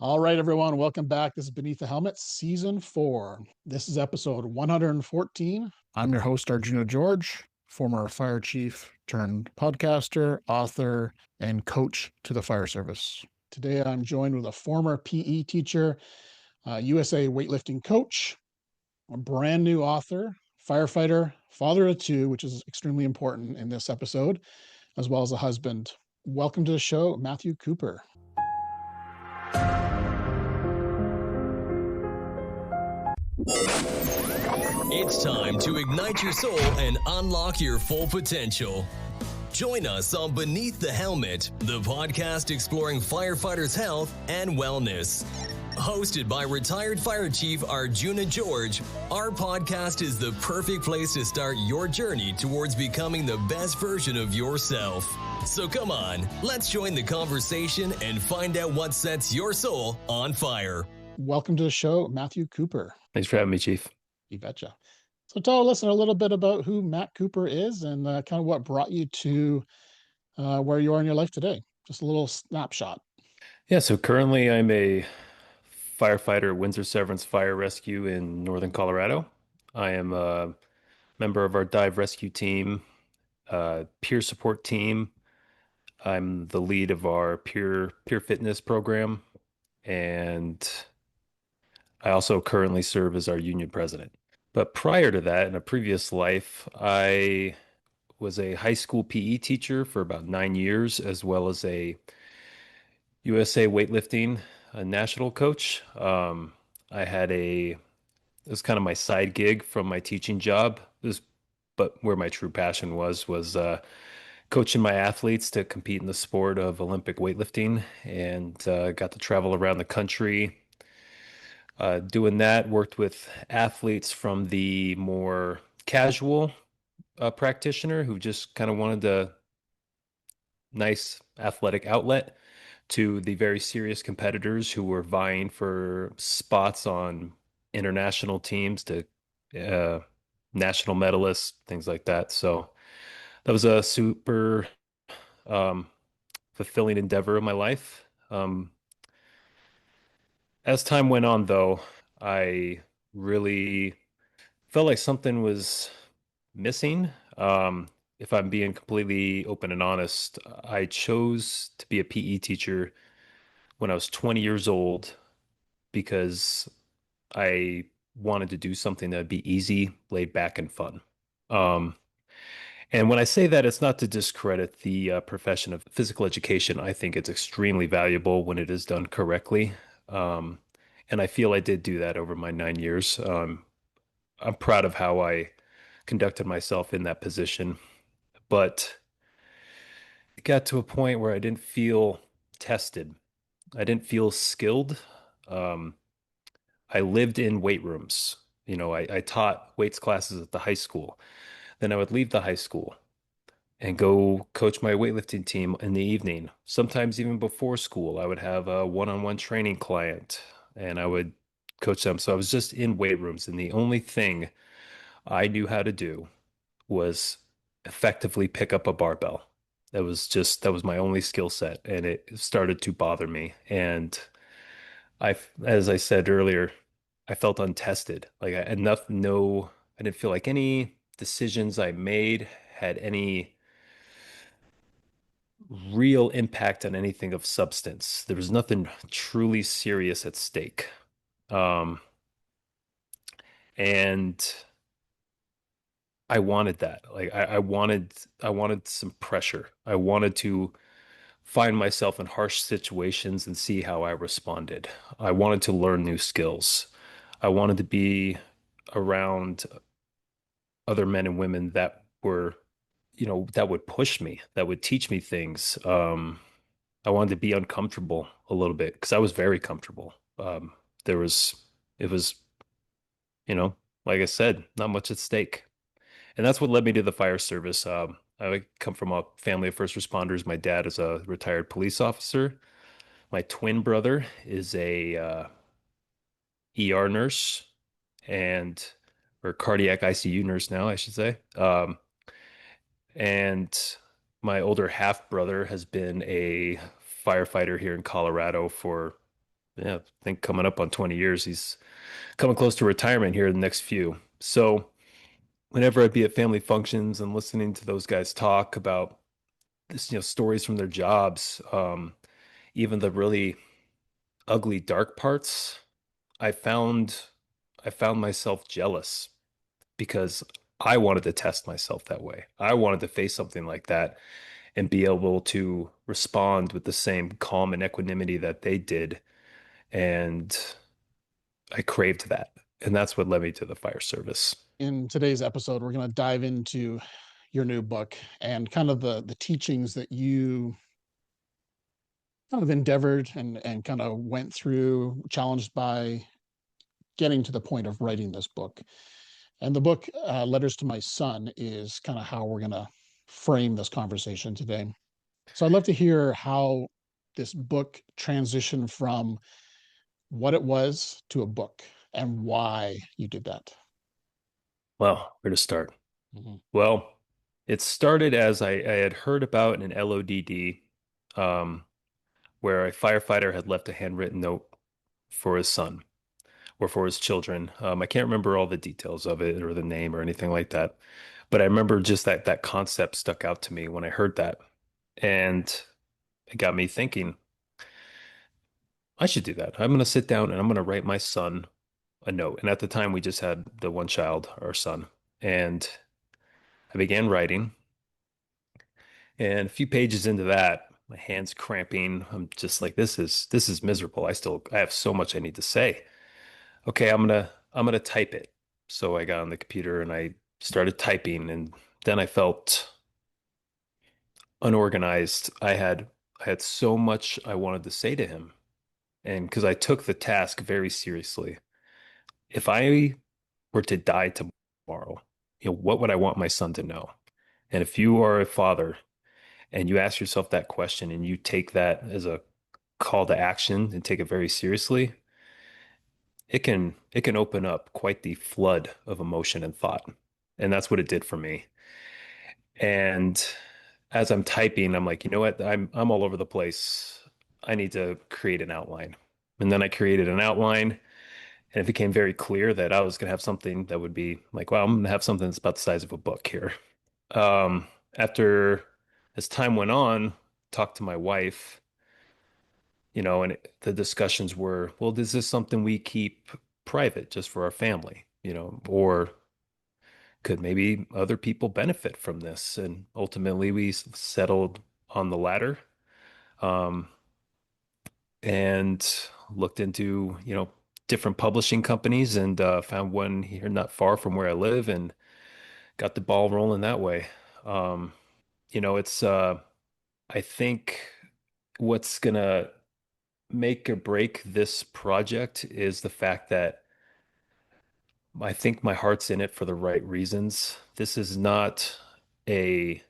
All right, everyone, welcome back. This is Beneath the Helmet, Season 4. This is episode 114. I'm your host, Arjuna George, former fire chief turned podcaster, author, and coach to the fire service. Today, I'm joined with a former PE teacher, USA weightlifting coach, a brand new author, firefighter, father of two, which is extremely important in this episode, as well as a husband. Welcome to the show, Matthew Cooper. It's time to ignite your soul and unlock your full potential. Join us on Beneath the Helmet, the podcast exploring firefighters' health and wellness. Hosted by retired Fire Chief Arjuna George, our podcast is the perfect place to start your journey towards becoming the best version of yourself. So come on, let's join the conversation and find out what sets your soul on fire. Welcome to the show, Matthew Cooper. Thanks for having me, Chief. You betcha. So tell our listener a little bit about who Matt Cooper is and kind of what brought you to where you are in your life today. Just a little snapshot. Yeah, so currently I'm a firefighter at Windsor Severance Fire Rescue in Northern Colorado. I am a member of our dive rescue team, peer support team. I'm the lead of our peer fitness program, and I also currently serve as our union president. But prior to that, in a previous life, I was a high school PE teacher for about 9 years, as well as a USA weightlifting national coach. It was kind of my side gig from my teaching job. But where my true passion was coaching my athletes to compete in the sport of Olympic weightlifting, and got to travel around the country. Doing that, worked with athletes from the more casual practitioner who just kind of wanted a nice athletic outlet to the very serious competitors who were vying for spots on international teams to national medalists, things like that. So that was a super fulfilling endeavor of my life. As time went on, though, I really felt like something was missing. If I'm being completely open and honest, I chose to be a PE teacher when I was 20 years old because I wanted to do something that would be easy, laid back, and fun. Um, and when I say that, it's not to discredit the profession of physical education. I think it's extremely valuable when it is done correctly. Um, and I feel I did do that over my 9 years. I'm proud of how I conducted myself in that position. But it got to a point where I didn't feel tested. I didn't feel skilled. Um, I lived in weight rooms. I taught weights classes at the high school. Then I would leave the high school and go coach my weightlifting team in the evening. Sometimes even before school, I would have a one-on-one training client and I would coach them. So I was just in weight rooms, and the only thing I knew how to do was effectively pick up a barbell. That was my only skill set, and it started to bother me. And as I said earlier, I felt untested. Like I didn't feel like any decisions I made had any real impact on anything of substance. There was nothing truly serious at stake. Um, and I wanted that. Like I wanted some pressure. I wanted to find myself in harsh situations and see how I responded. I wanted to learn new skills. I wanted to be around other men and women that were, that would push me, that would teach me things. I wanted to be uncomfortable a little bit because I was very comfortable. There was, it was, you know, like I said, not much at stake. And that's what led me to the fire service. I come from a family of first responders. My dad is a retired police officer. My twin brother is a ER nurse and or cardiac ICU nurse now, I should say. And my older half brother has been a firefighter here in Colorado for yeah, I think coming up on 20 years. He's coming close to retirement here in the next few. So whenever I'd be at family functions and listening to those guys talk about this, stories from their jobs, even the really ugly, dark parts, I found I found myself jealous because I wanted to test myself that way. I wanted to face something like that and be able to respond with the same calm and equanimity that they did. And I craved that. And that's what led me to the fire service. In today's episode, we're going to dive into your new book and kind of the teachings that you kind of endeavored and kind of went through, challenged by getting to the point of writing this book. And the book, Letters to My Son, is kind of how we're going to frame this conversation today. So I'd love to hear how this book transitioned from what it was to a book and why you did that. Well, where to start? Mhm. Well, it started as I had heard about an LODD, um, where a firefighter had left a handwritten note for his son or for his children. I can't remember all the details of it or the name or anything like that, but I remember just that concept stuck out to me when I heard that, and it got me thinking, I should do that. I'm going to sit down and I'm going to write my son a note. And at the time, we just had the one child, our son, and I began writing. And a few pages into that, my hands cramping. I'm just like, this is miserable. I have so much I need to say. Okay, I'm gonna type it. So I got on the computer and I started typing, and then I felt unorganized. I had so much I wanted to say to him. And because I took the task very seriously. If I were to die tomorrow, what would I want my son to know? And if you are a father and you ask yourself that question and you take that as a call to action and take it very seriously, it can open up quite the flood of emotion and thought. And that's what it did for me. And as I'm typing, I'm like, you know what? I'm all over the place. I need to create an outline. And then I created an outline, and it became very clear that I was going to have something that would be like, wow, I'm going to have something that's about the size of a book here. After as time went on, talked to my wife, and the discussions were, well, is this something we keep private just for our family, or could maybe other people benefit from this? And ultimately, we settled on the latter, um, and looked into, different publishing companies and found one here not far from where I live and got the ball rolling that way. Um, it's I think what's gonna make or break this project is the fact that I think my heart's in it for the right reasons. This is not a,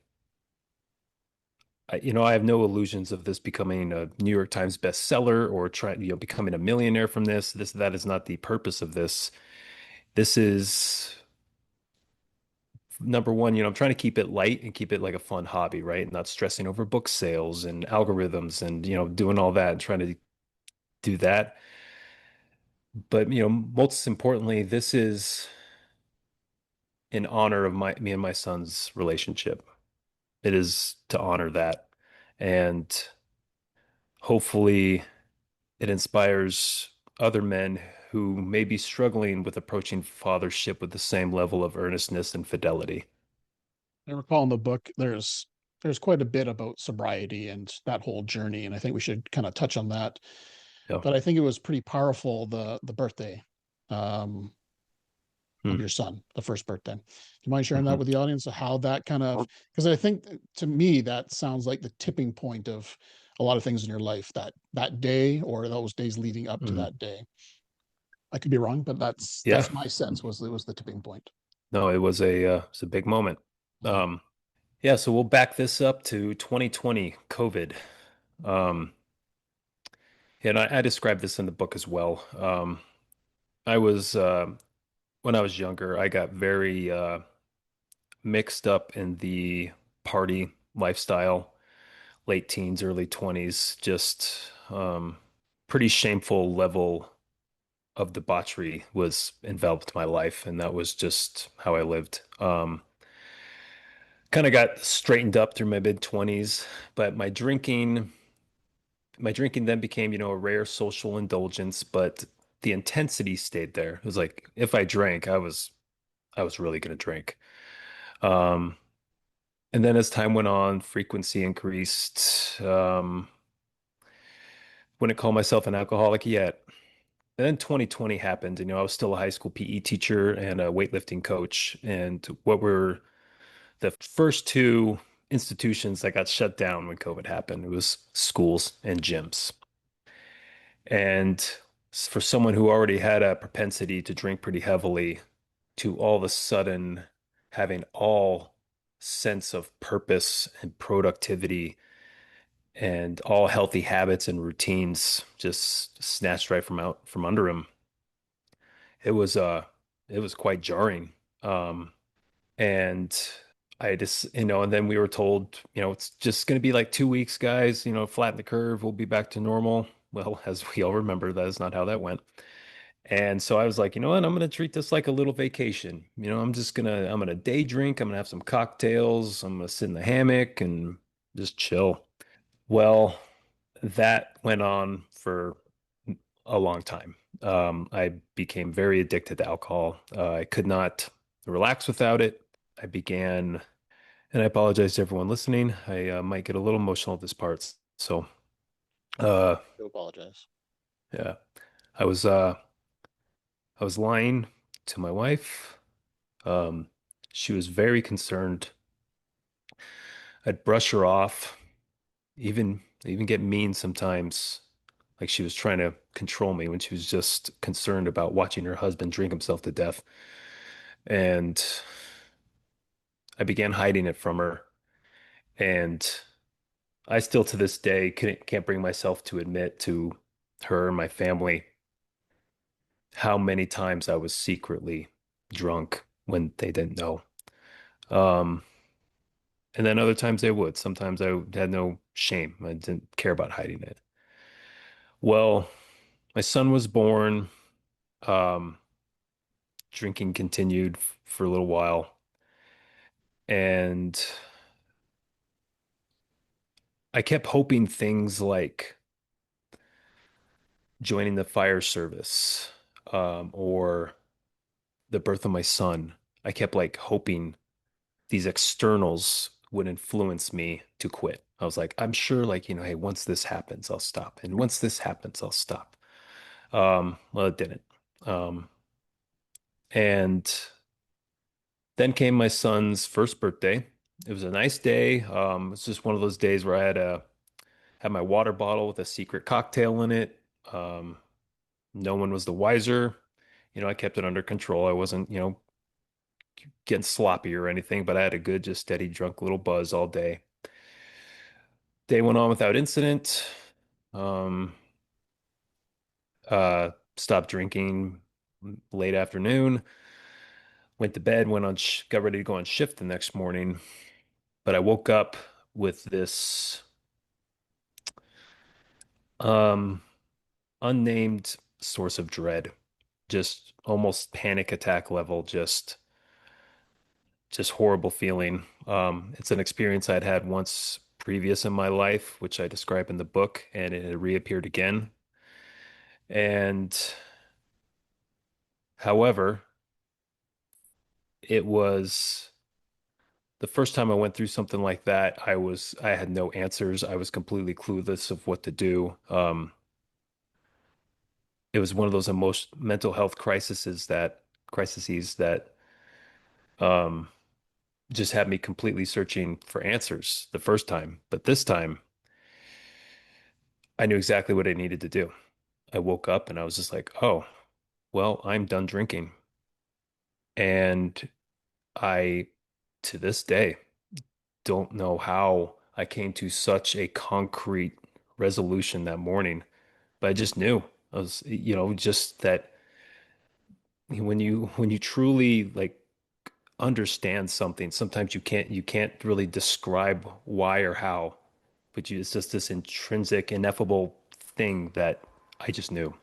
I have no illusions of this becoming a New York Times bestseller or trying, becoming a millionaire from this. That is not the purpose of this. This is number one, I'm trying to keep it light and keep it like a fun hobby, right? Not stressing over book sales and algorithms and, doing all that and trying to do that. But, most importantly, this is in honor of me and my son's relationship. It is to honor that. And hopefully it inspires other men who may be struggling with approaching fathership with the same level of earnestness and fidelity. I recall in the book there's quite a bit about sobriety and that whole journey, and I think we should kind of touch on that. Yeah. But I think it was pretty powerful the birthday um, of Hmm. your son, the first birthday. Do you mind sharing that Mhm. with the audience? How that kind of, because I think to me that sounds like the tipping point of a lot of things in your life, that day or those days leading up to Mhm. that day. I could be wrong, but Yeah. that's my sense was it was the tipping point. No, it was a big moment. Mhm. Um, yeah, so we'll back this up to 2020 COVID. Um, and I described this in the book as well. I was when I was younger, I got very mixed up in the party lifestyle, late teens, early 20s, just pretty shameful level of debauchery was enveloped my life, and that was just how I lived. Kind of got straightened up through my mid 20s, but my drinking then became, a rare social indulgence, but the intensity stayed there. It was like if I drank, I was really going to drink. Um, and then as time went on, frequency increased. Wouldn't call myself an alcoholic yet. And then 2020 happened, and I was still a high school PE teacher and a weightlifting coach. And what were the first two institutions that got shut down when COVID happened? It was schools and gyms. And for someone who already had a propensity to drink pretty heavily, to all of a sudden having all sense of purpose and productivity and all healthy habits and routines just snatched right from under him. It was it was quite jarring. Um and I just, and then we were told, it's just going to be like 2 weeks, guys, flatten the curve, we'll be back to normal. Well, as we all remember, that is not how that went. And so I was like, you know what? I'm going to treat this like a little vacation. I'm going to day drink. I'm going to have some cocktails. I'm going to sit in the hammock and just chill. Well, that went on for a long time. I became very addicted to alcohol. I could not relax without it. I began, and I apologize to everyone listening. I might get a little emotional at this part. So, uh, Do apologize. yeah, I was uh, I was lying to my wife. Um, she was very concerned. I'd brush her off, even get mean sometimes, like she was trying to control me when she was just concerned about watching her husband drink himself to death. And I began hiding it from her. And I still to this day can't bring myself to admit to her and my family how many times I was secretly drunk when they didn't know. Um, and then other times they would. Sometimes I had no shame. I didn't care about hiding it. Well, my son was born. Um, Drinking continued for a little while. And I kept hoping things like joining the fire service, or the birth of my son. I kept like hoping these externals would influence me to quit. I was like, I'm sure, like, hey, once this happens, I'll stop. And once this happens, I'll stop. Well, it didn't. Um, and then came my son's first birthday. It was a nice day. It's just one of those days where I had my water bottle with a secret cocktail in it. Um, no one was the wiser. I kept it under control. I wasn't, getting sloppy or anything, but I had a good, just steady drunk little buzz all day. Day went on without incident. Um, Stopped drinking late afternoon. Went to bed. Got ready to go on shift the next morning. But I woke up with this um, unnamed source of dread, just almost panic attack level, just horrible feeling. It's an experience I'd had once previous in my life, which I describe in the book, and it had reappeared again. And however, it was the first time I went through something like that. I had no answers. I was completely clueless of what to do. It was one of those emotional mental health crises that um just had me completely searching for answers the first time. But this time, I knew exactly what I needed to do. I woke up and I was just like, oh, well, I'm done drinking. And I, to this day, don't know how I came to such a concrete resolution that morning, but I just knew. I was, just that when you truly like understand something, sometimes you can't really describe why or how, but it's just this intrinsic, ineffable thing that I just knew.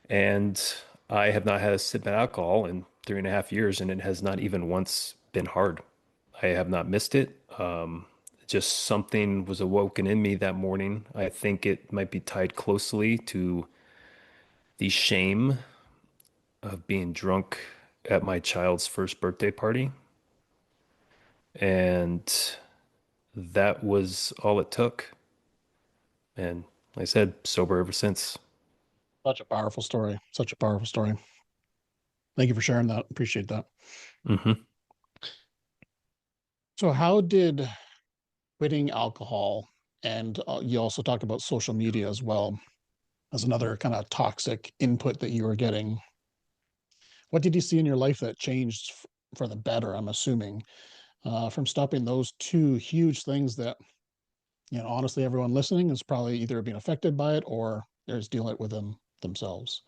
And I have not had a sip of alcohol in 3.5 years, and it has not even once been hard. I have not missed it. Just something was awoken in me that morning. I think it might be tied closely to the shame of being drunk at my child's first birthday party. And that was all it took. And like I said, sober ever since. Such a powerful story. Such a powerful story. Thank you for sharing that. Appreciate that. Hmm. So, how did quitting alcohol, and you also talked about social media as well as another kind of toxic input that you were getting. What did you see in your life that changed for the better? I'm assuming from stopping those two huge things that, honestly, everyone listening is probably either being affected by it or is dealing with them themselves.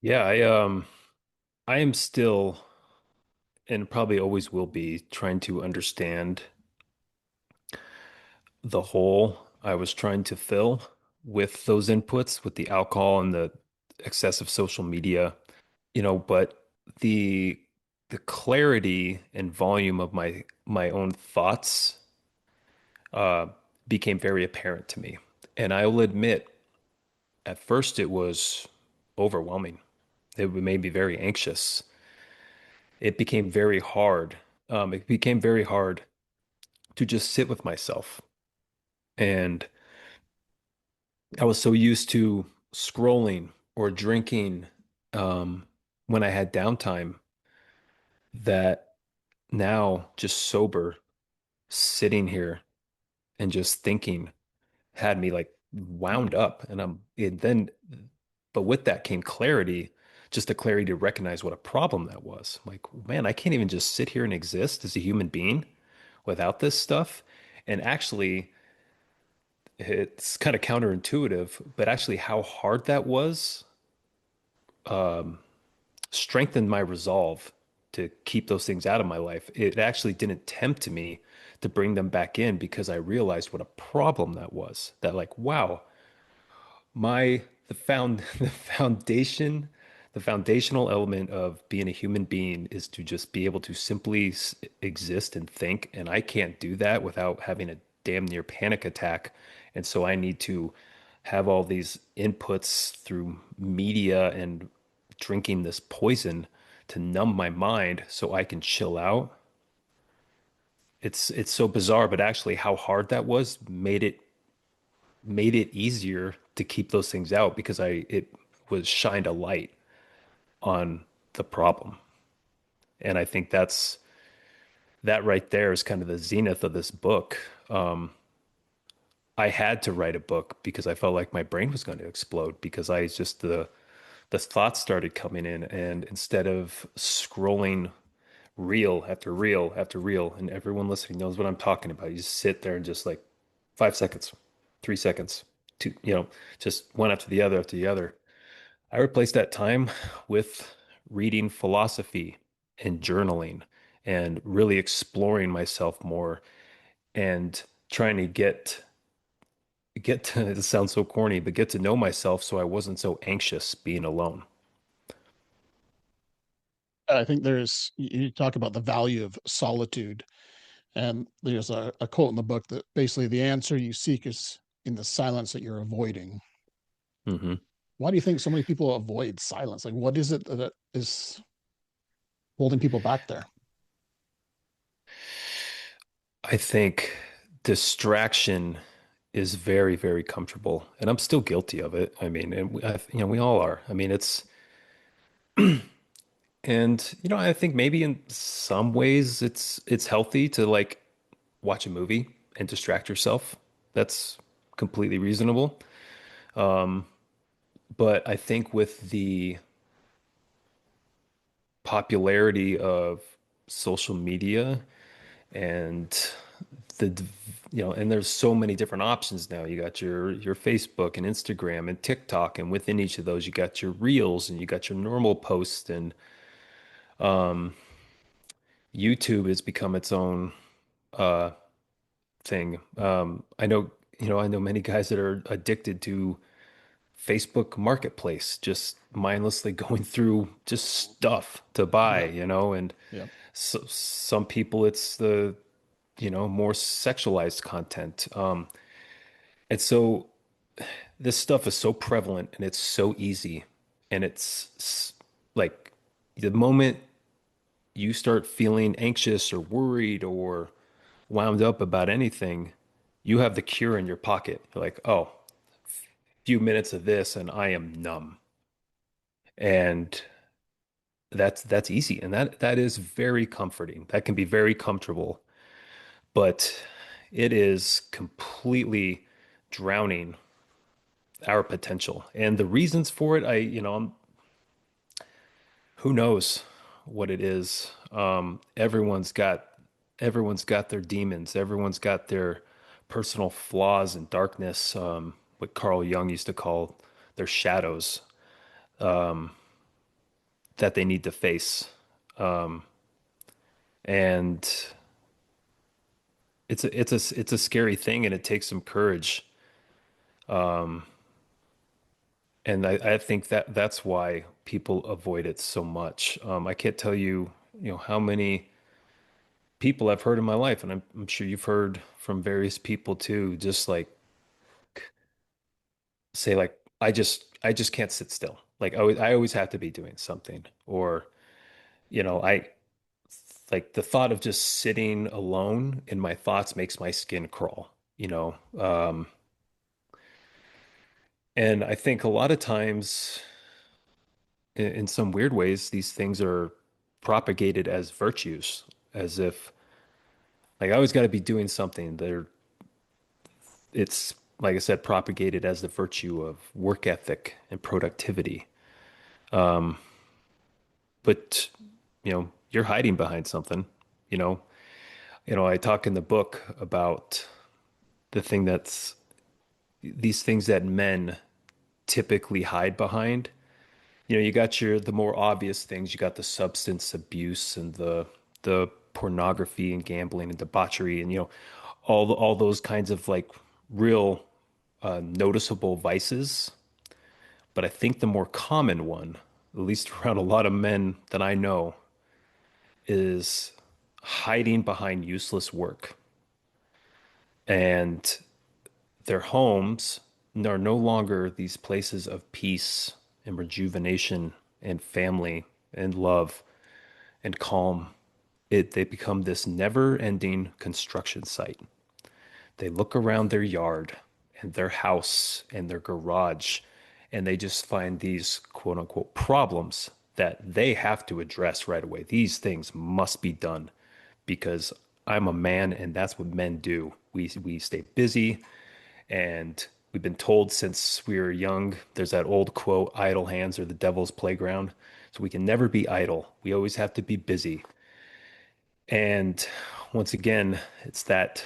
Yeah, I am still and probably always will be trying to understand the hole I was trying to fill with those inputs, with the alcohol and the excessive social media, but the the clarity and volume of my own thoughts uh became very apparent to me. And I will admit, at first it was overwhelming. It made me very anxious. It became very hard. It became very hard to just sit with myself. And I was so used to scrolling or drinking when I had downtime that now just sober, sitting here and just thinking had me like wound up. But with that came clarity, just the clarity to recognize what a problem that was. Like, man, I can't even just sit here and exist as a human being without this stuff. And actually, it's kind of counterintuitive, but actually, how hard that was strengthened my resolve to keep those things out of my life. It actually didn't tempt me to bring them back in because I realized what a problem that was. That, like, wow, the foundation, the foundational element of being a human being is to just be able to simply exist and think, and I can't do that without having a damn near panic attack. And so I need to have all these inputs through media and drinking this poison to numb my mind so I can chill out. It's so bizarre, but actually how hard that was made it easier to keep those things out because I it was shined a light on the problem. And I think that right there is kind of the zenith of this book. I had to write a book because I felt like my brain was going to explode because I just the thoughts started coming in, and instead of scrolling reel after reel after reel, and everyone listening knows what I'm talking about. You just sit there and just like 5 seconds, 3 seconds, two, just one after the other after the other. I replaced that time with reading philosophy and journaling and really exploring myself more and trying to get to it sounds so corny, but get to know myself so I wasn't so anxious being alone. I think you talk about the value of solitude. And there's a quote in the book that basically the answer you seek is in the silence that you're avoiding. Hmm. Why do you think so many people avoid silence? Like, what is it that is holding people back there? I think distraction is very, very comfortable, and I'm still guilty of it. I mean, and we all are. I mean, and I think maybe in some ways it's healthy to like watch a movie and distract yourself. That's completely reasonable. But I think with the popularity of social media and the and there's so many different options now. You got your Facebook and Instagram and TikTok, and within each of those you got your reels and you got your normal posts, and YouTube has become its own uh thing. I know many guys that are addicted to Facebook Marketplace, just mindlessly going through just stuff to buy, Yeah. you know, and Yeah. so, some people it's the, more sexualized content. And so this stuff is so prevalent and it's so easy. And like the moment you start feeling anxious or worried or wound up about anything, you have the cure in your pocket. You're like, oh, few minutes of this and I am numb. And that's easy. And that is very comforting. That can be very comfortable, but it is completely drowning our potential. And the reasons for it, who knows what it is. Everyone's got their demons. Everyone's got their personal flaws and darkness, what Carl Jung used to call their shadows, that they need to face. And it's a scary thing, and it takes some courage. And I think that's why people avoid it so much. I can't tell you, how many people I've heard in my life, and I'm sure you've heard from various people too, just like say like, I just can't sit still. Like I always have to be doing something, or I like the thought of just sitting alone in my thoughts makes my skin crawl. And I think a lot of times, in some weird ways, these things are propagated as virtues, as if like I always got to be doing something. It's like I said, propagated as the virtue of work ethic and productivity. But you're hiding behind something. You know, I talk in the book about the thing that's these things that men typically hide behind. You got the more obvious things. You got the substance abuse and the pornography and gambling and debauchery and all those kinds of like real noticeable vices. But I think the more common one, at least around a lot of men that I know, is hiding behind useless work. And their homes are no longer these places of peace and rejuvenation and family and love and calm. They become this never-ending construction site. They look around their yard and their house and their garage, and they just find these quote unquote problems that they have to address right away. These things must be done because I'm a man and that's what men do. We stay busy, and we've been told since we were young, there's that old quote, idle hands are the devil's playground. So we can never be idle. We always have to be busy. And once again, it's that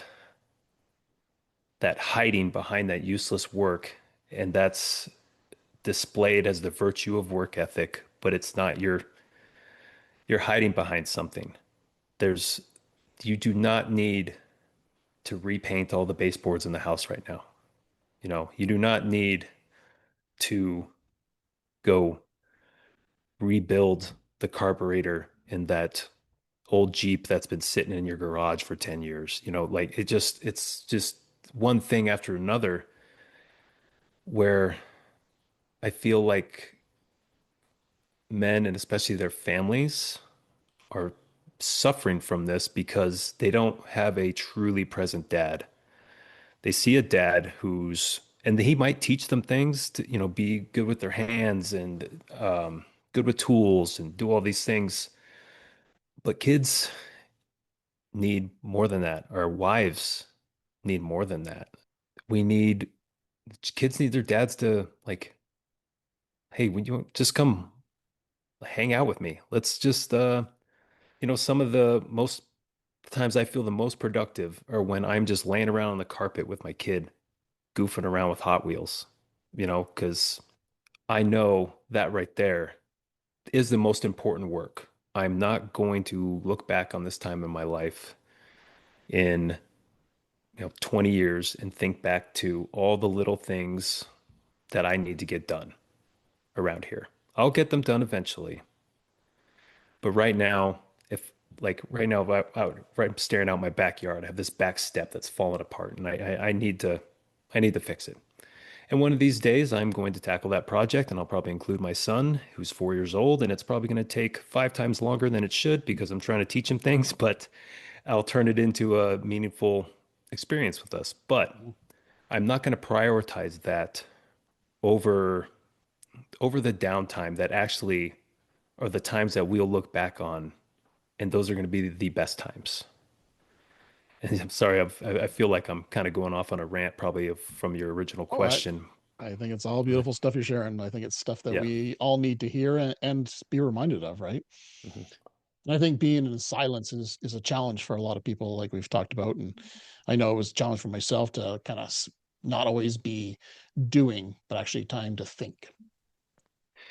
hiding behind that useless work, and that's displayed as the virtue of work ethic, but it's not. You're hiding behind something. There's you do not need to repaint all the baseboards in the house right now. You do not need to go rebuild the carburetor in that old Jeep that's been sitting in your garage for 10 years. Like it's just one thing after another, where I feel like men and especially their families are suffering from this because they don't have a truly present dad. They see a dad and he might teach them things to, be good with their hands and good with tools and do all these things. But kids need more than that. Our wives need more than that. We need Kids need their dads to like, hey, when you just come hang out with me, let's just some of the times I feel the most productive are when I'm just laying around on the carpet with my kid, goofing around with Hot Wheels, because I know that right there is the most important work. I'm not going to look back on this time in my life in 20 years and think back to all the little things that I need to get done around here. I'll get them done eventually. But right now, if like right now, if right, I'm staring out my backyard. I have this back step that's fallen apart, and I need to fix it. And one of these days, I'm going to tackle that project, and I'll probably include my son, who's 4 years old, and it's probably going to take 5 times longer than it should because I'm trying to teach him things, but I'll turn it into a meaningful experience with us. But I'm not going to prioritize that over the downtime that actually are the times that we'll look back on, and those are going to be the best times. And I'm sorry, I feel like I'm kind of going off on a rant, probably from your original Oh, question. I think it's all beautiful stuff you're sharing. I think it's stuff that Yeah. we all need to hear and be reminded of, right? Mhm. And I think being in silence is a challenge for a lot of people, like we've talked about. And I know it was a challenge for myself to kind of not always be doing, but actually time to think.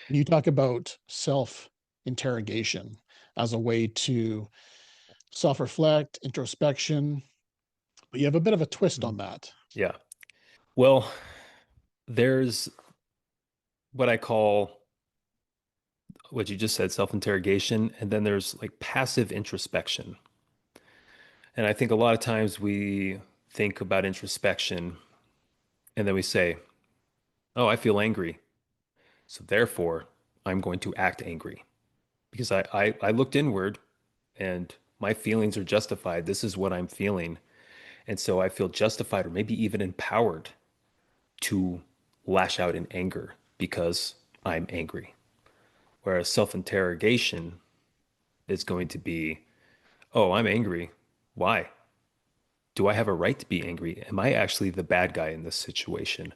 You talk about self-interrogation as a way to self-reflect, introspection, but you have a bit of a twist Mhm. on that. Yeah. Well, there's what I call what you just said, self-interrogation, and then there's like passive introspection. And I think a lot of times we think about introspection and then we say, "Oh, I feel angry. So therefore, I'm going to act angry because I looked inward and my feelings are justified. This is what I'm feeling. And so I feel justified or maybe even empowered to lash out in anger because I'm angry." Whereas self-interrogation is going to be, "Oh, I'm angry. Why? Do I have a right to be angry? Am I actually the bad guy in this situation?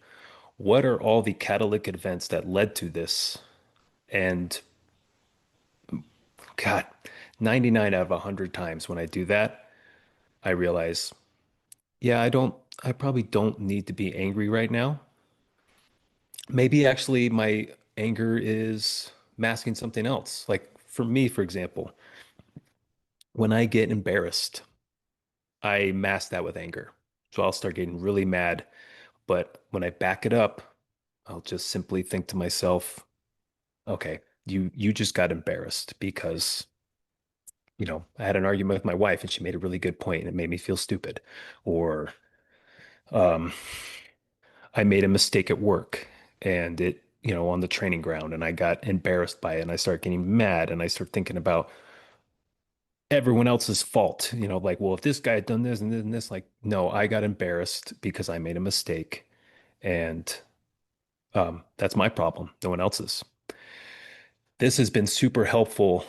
What are all the catalytic events that led to this?" And God, 99 out of 100 times when I do that, I realize, yeah, I probably don't need to be angry right now. Maybe actually my anger is masking something else. Like for me, for example, when I get embarrassed, I mask that with anger. So I'll start getting really mad. But when I back it up, I'll just simply think to myself, okay, you just got embarrassed because, I had an argument with my wife and she made a really good point and it made me feel stupid. Or um, I made a mistake at work and on the training ground and I got embarrassed by it and I start getting mad and I start thinking about everyone else's fault. Like, well, if this guy had done this and this, like, no, I got embarrassed because I made a mistake. And that's my problem, no one else's. This has been super helpful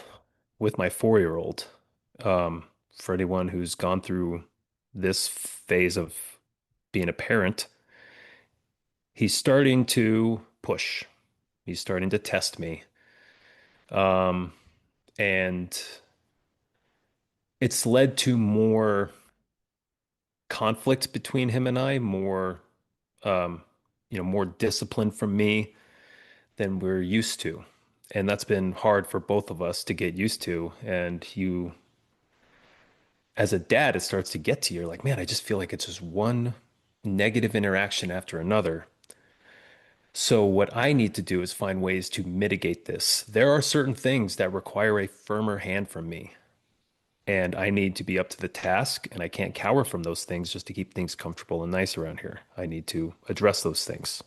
with my 4-year-old. For anyone who's gone through this phase of being a parent, he's starting to push. He's starting to test me. Um, and it's led to more conflict between him and I, um, more discipline from me than we're used to. And that's been hard for both of us to get used to. And as a dad, it starts to get to you. You're like, man, I just feel like it's just one negative interaction after another. So, what I need to do is find ways to mitigate this. There are certain things that require a firmer hand from me, and I need to be up to the task, and I can't cower from those things just to keep things comfortable and nice around here. I need to address those things.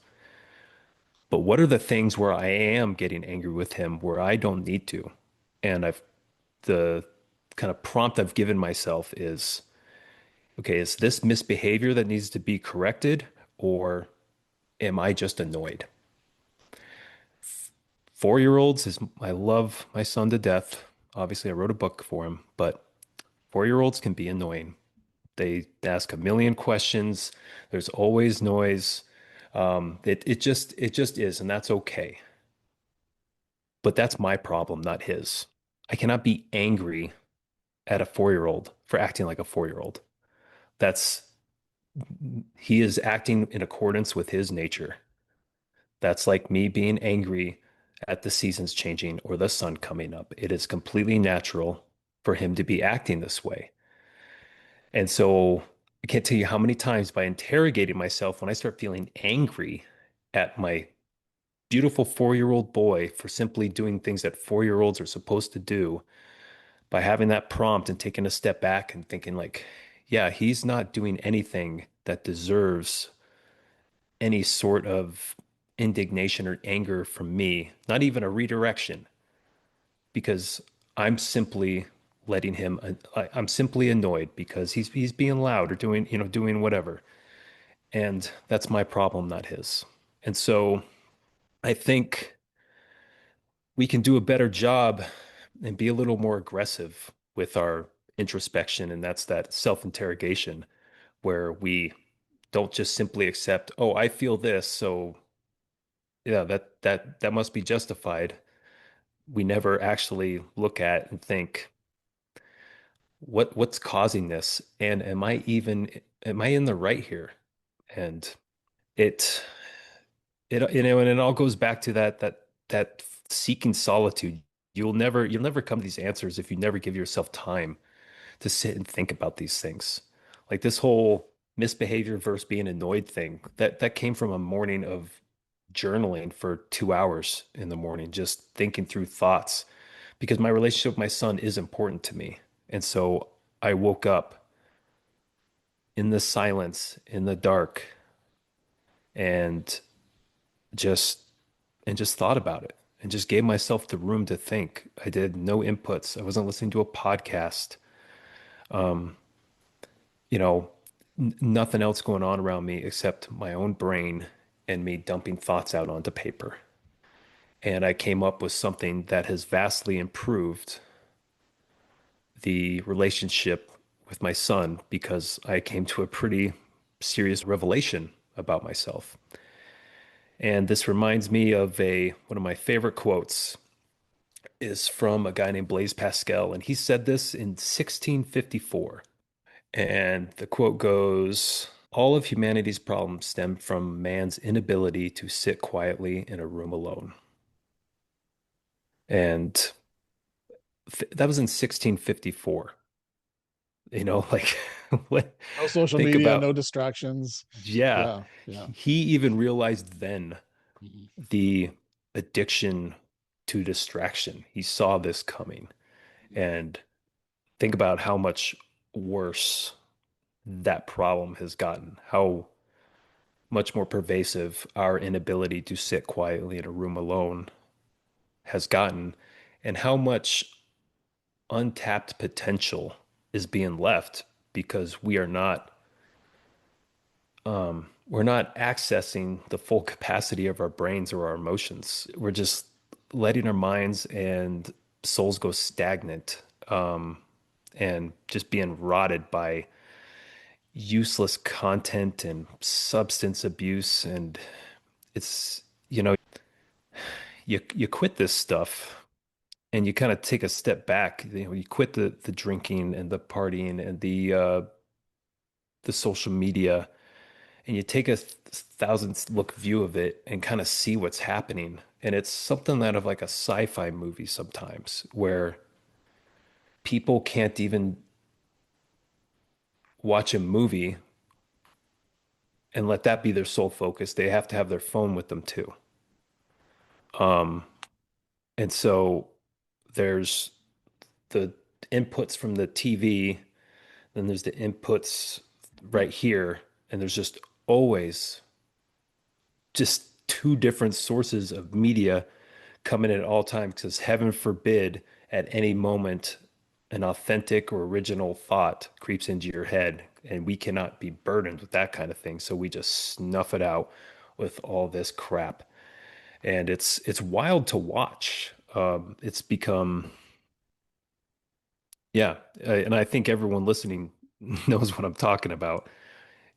But what are the things where I am getting angry with him where I don't need to? And the kind of prompt I've given myself is, okay, is this misbehavior that needs to be corrected, or am I just annoyed? 4-year-olds is, I love my son to death. Obviously, I wrote a book for him, but 4-year-olds can be annoying. They ask a million questions. There's always noise. It just is, and that's okay. But that's my problem, not his. I cannot be angry at a 4-year-old for acting like a 4-year-old. That's He is acting in accordance with his nature. That's like me being angry at the seasons changing or the sun coming up. It is completely natural for him to be acting this way. And so I can't tell you how many times by interrogating myself, when I start feeling angry at my beautiful 4-year-old boy for simply doing things that 4-year-olds are supposed to do by having that prompt and taking a step back and thinking like, yeah, he's not doing anything that deserves any sort of indignation or anger from me, not even a redirection, because I'm simply letting him, I'm simply annoyed because he's being loud or doing, doing whatever. And that's my problem, not his. And so I think we can do a better job and be a little more aggressive with our introspection. And that's that self-interrogation where we don't just simply accept, oh, I feel this, so yeah, that must be justified. We never actually look at and think, what's causing this? And am I in the right here? And it and it all goes back to that seeking solitude. You'll never come to these answers if you never give yourself time to sit and think about these things. Like this whole misbehavior versus being annoyed thing, that came from a morning of journaling for 2 hours in the morning, just thinking through thoughts because my relationship with my son is important to me. And so I woke up in the silence, in the dark, and just just thought about it and just gave myself the room to think. I did no inputs. I wasn't listening to a podcast. Um, you know, nothing else going on around me except my own brain and me dumping thoughts out onto paper. And I came up with something that has vastly improved the relationship with my son because I came to a pretty serious revelation about myself. And this reminds me of a one of my favorite quotes is from a guy named Blaise Pascal, and he said this in 1654. And the quote goes, all of humanity's problems stem from man's inability to sit quietly in a room alone. And that was in 1654. Like what No social think media, no about, distractions. yeah, Yeah, yeah. he even realized then Mhm. the addiction to distraction. He saw this coming. And think about how much worse that problem has gotten, how much more pervasive our inability to sit quietly in a room alone has gotten, and how much untapped potential is being left because we're not accessing the full capacity of our brains or our emotions. We're just letting our minds and souls go stagnant, and just being rotted by useless content and substance abuse. And it's, you quit this stuff and you kind of take a step back. You quit the drinking and the partying and the social media, and you take a thousand look view of it and kind of see what's happening. And it's something out of like a sci-fi movie sometimes where people can't even watch a movie and let that be their sole focus. They have to have their phone with them too. Um, and so there's the inputs from the TV, then there's the inputs right here, and there's just always just two different sources of media coming at all times because heaven forbid at any moment an authentic or original thought creeps into your head, and we cannot be burdened with that kind of thing, so we just snuff it out with all this crap. And it's wild to watch. It's become, yeah, and I think everyone listening knows what I'm talking about.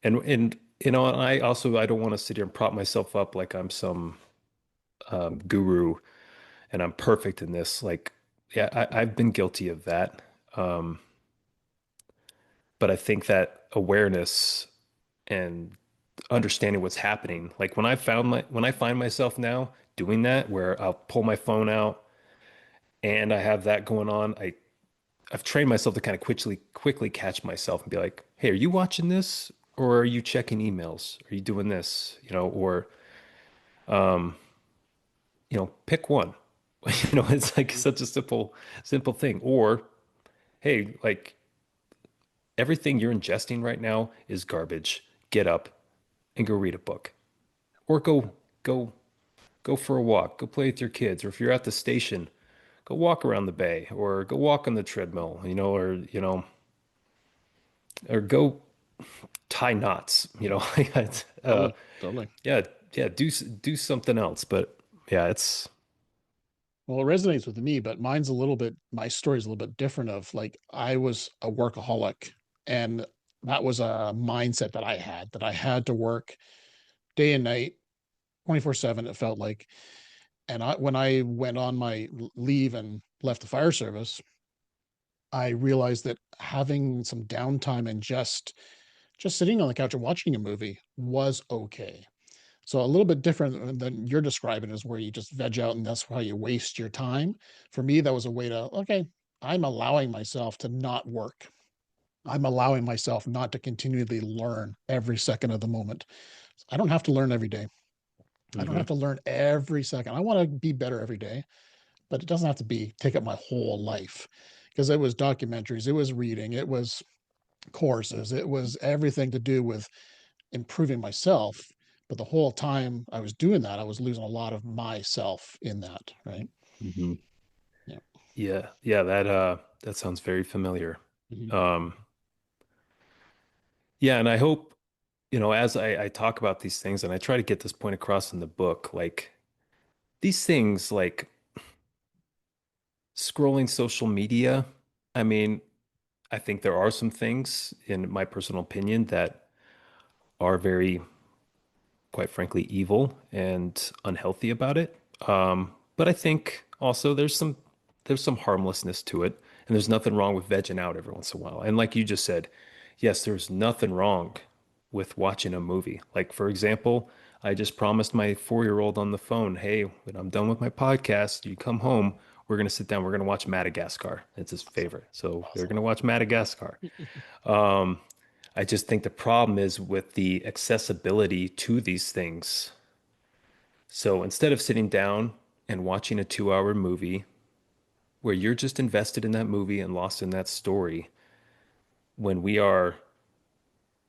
And I don't want to sit here and prop myself up like I'm some guru and I'm perfect in this. Like, yeah, I've been guilty of that. Um, but I think that awareness and understanding what's happening, like when I find myself now doing that, where I'll pull my phone out and I have that going on, I've trained myself to kind of quickly catch myself and be like, "Hey, are you watching this, or are you checking emails? Are you doing this? Or pick one. It's like such a simple thing. Or, hey, like everything you're ingesting right now is garbage. Get up and go read a book. Or go go for a walk. Go play with your kids. Or if you're at the station, go walk around the bay or go walk on the treadmill, or go tie knots, uh, Totally, totally. yeah, yeah, do something else. But yeah, it's Well, it resonates with me, but mine's a little bit, my story is a little bit different of like, I was a workaholic, and that was a mindset that I had to work day and night, 24/7, it felt like. And when I went on my leave and left the fire service, I realized that having some downtime and just sitting on the couch and watching a movie was okay. So a little bit different than you're describing is where you just veg out and that's how you waste your time. For me, that was a way to, okay, I'm allowing myself to not work. I'm allowing myself not to continually learn every second of the moment. I don't have to learn every day. I don't hmm have to learn every second. I want to be better every day, but it doesn't have to be take up my whole life, because it was documentaries, it was reading, it was courses, it was everything to do with improving myself. But the whole time I was doing that, I was losing a lot of myself in that, right? hmm Yeah. yeah, that sounds very familiar. Mhm. Um, yeah, and I hope, as I talk about these things and I try to get this point across in the book, like these things like scrolling social media, I mean, I think there are some things in my personal opinion that are very, quite frankly, evil and unhealthy about it. But I think also there's some harmlessness to it, and there's nothing wrong with vegging out every once in a while. And like you just said, yes, there's nothing wrong with watching a movie. Like for example, I just promised my 4-year-old on the phone, hey, when I'm done with my podcast, you come home, we're gonna sit down, we're gonna watch Madagascar. It's his favorite, so we're Awesome. gonna watch Madagascar. Um, I just think the problem is with the accessibility to these things. So instead of sitting down and watching a 2-hour movie where you're just invested in that movie and lost in that story, when we are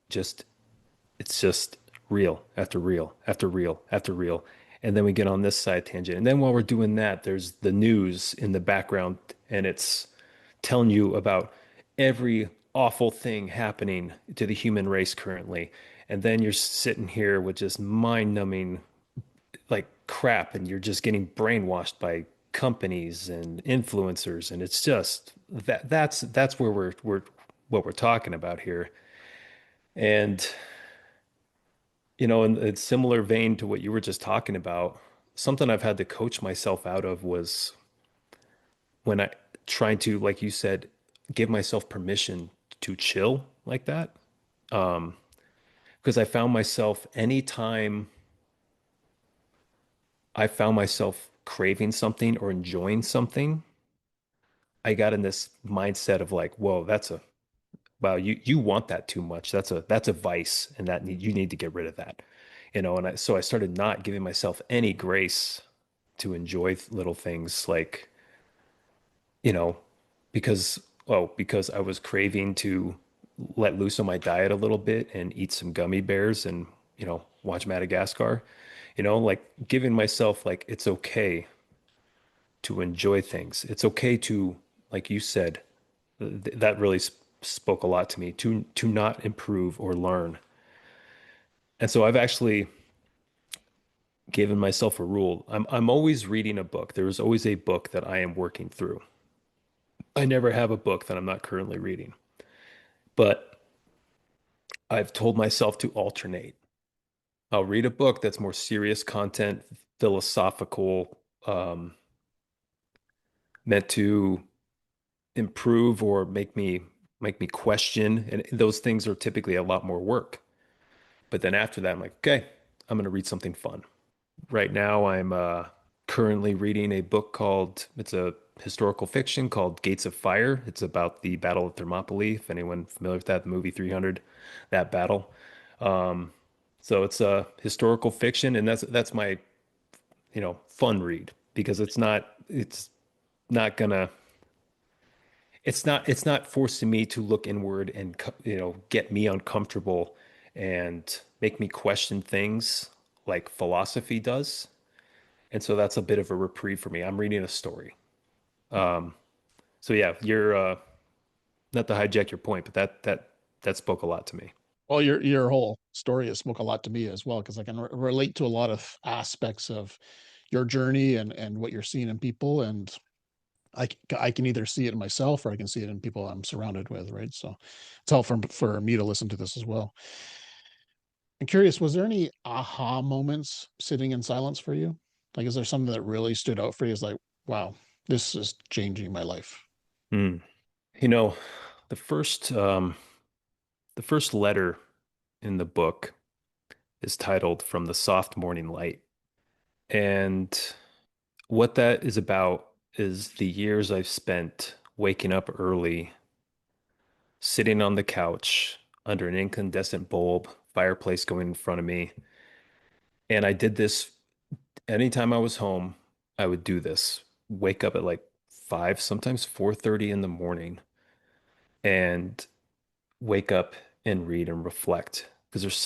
just, it's just reel after reel after reel after reel. And then we get on this side tangent. And then while we're doing that, there's the news in the background and it's telling you about every awful thing happening to the human race currently. And then you're sitting here with just mind numbing like crap and you're just getting brainwashed by companies and influencers. And it's just that's where we're what we're talking about here. And in a similar vein to what you were just talking about, something I've had to coach myself out of was when I trying to, like you said, give myself permission to chill like that. Um, because I found myself anytime I found myself craving something or enjoying something, I got in this mindset of like, whoa, wow, you want that too much. That's a vice, and you need to get rid of that. So I started not giving myself any grace to enjoy little things like, you know, because I was craving to let loose on my diet a little bit and eat some gummy bears and, watch Madagascar, like giving myself like it's okay to enjoy things. It's okay to, like you said, that really spoke a lot to me to not improve or learn. And so I've actually given myself a rule. I'm always reading a book. There's always a book that I am working through. I never have a book that I'm not currently reading. But I've told myself to alternate. I'll read a book that's more serious content, philosophical, meant to improve or make me question. And those things are typically a lot more work. But then after that, I'm like, okay, I'm going to read something fun. Right now, I'm currently reading a book it's a historical fiction called Gates of Fire. It's about the Battle of Thermopylae. If anyone familiar with that, the movie 300, that battle. Um, so it's a historical fiction, and that's my fun read because not gonna, it's not forcing me to look inward and, get me uncomfortable and make me question things like philosophy does. And so that's a bit of a reprieve for me. I'm reading a story. Um, so yeah, you're not to hijack your point, but that spoke a lot to me. Well, your whole story has spoke a lot to me as well because I can relate to a lot of aspects of your journey and what you're seeing in people, and I can either see it in myself or I can see it in people I'm surrounded with, right? So it's helpful for me to listen to this as well. I'm curious, was there any aha moments sitting in silence for you? Like, is there something that really stood out for you? Is like, wow, this is changing my life. Hmm. You know, the first the first letter in the book is titled From the Soft Morning Light. And what that is about is the years I've spent waking up early, sitting on the couch under an incandescent bulb, fireplace going in front of me. And I did this anytime I was home, I would do this. Wake up at like 5, sometimes 4:30 in the morning and wake up and read and reflect. Because there's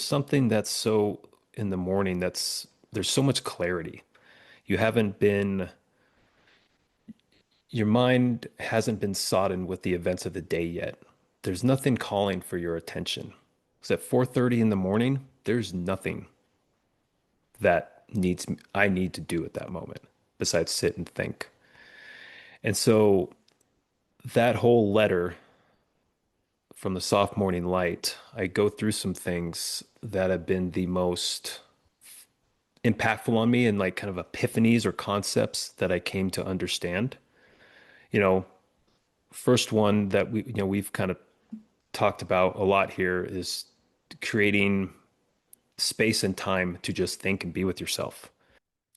something that's so in the morning that's there's so much clarity. You haven't been Your mind hasn't been sodden with the events of the day yet. There's nothing calling for your attention. Because at 4:30 in the morning, there's nothing that needs I need to do at that moment besides sit and think. And so that whole letter from the soft morning light, I go through some things that have been the most impactful on me and like kind of epiphanies or concepts that I came to understand. You know, first one that we've kind of talked about a lot here is creating space and time to just think and be with yourself.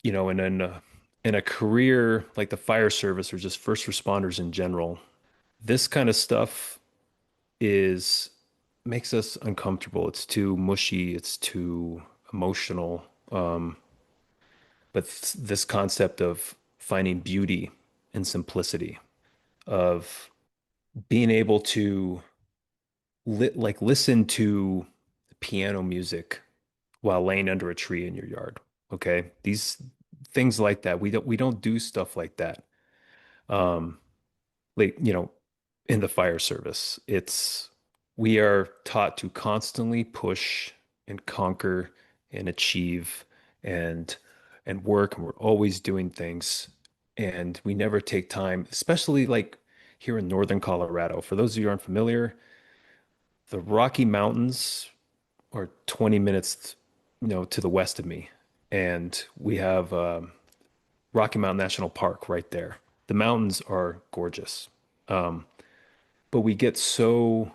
And in a career like the fire service or just first responders in general, this kind of stuff is makes us uncomfortable. It's too mushy, it's too emotional. But this concept of finding beauty and simplicity, of being able to listen to piano music while laying under a tree in your yard. Okay. These things like that. We don't do stuff like that. Um, like, in the fire service, we are taught to constantly push and conquer and achieve and work, and we're always doing things. And we never take time, especially like here in northern Colorado. For those of you who aren't familiar, the Rocky Mountains are 20 minutes, to the west of me. And we have Rocky Mountain National Park right there. The mountains are gorgeous. Um, but we're so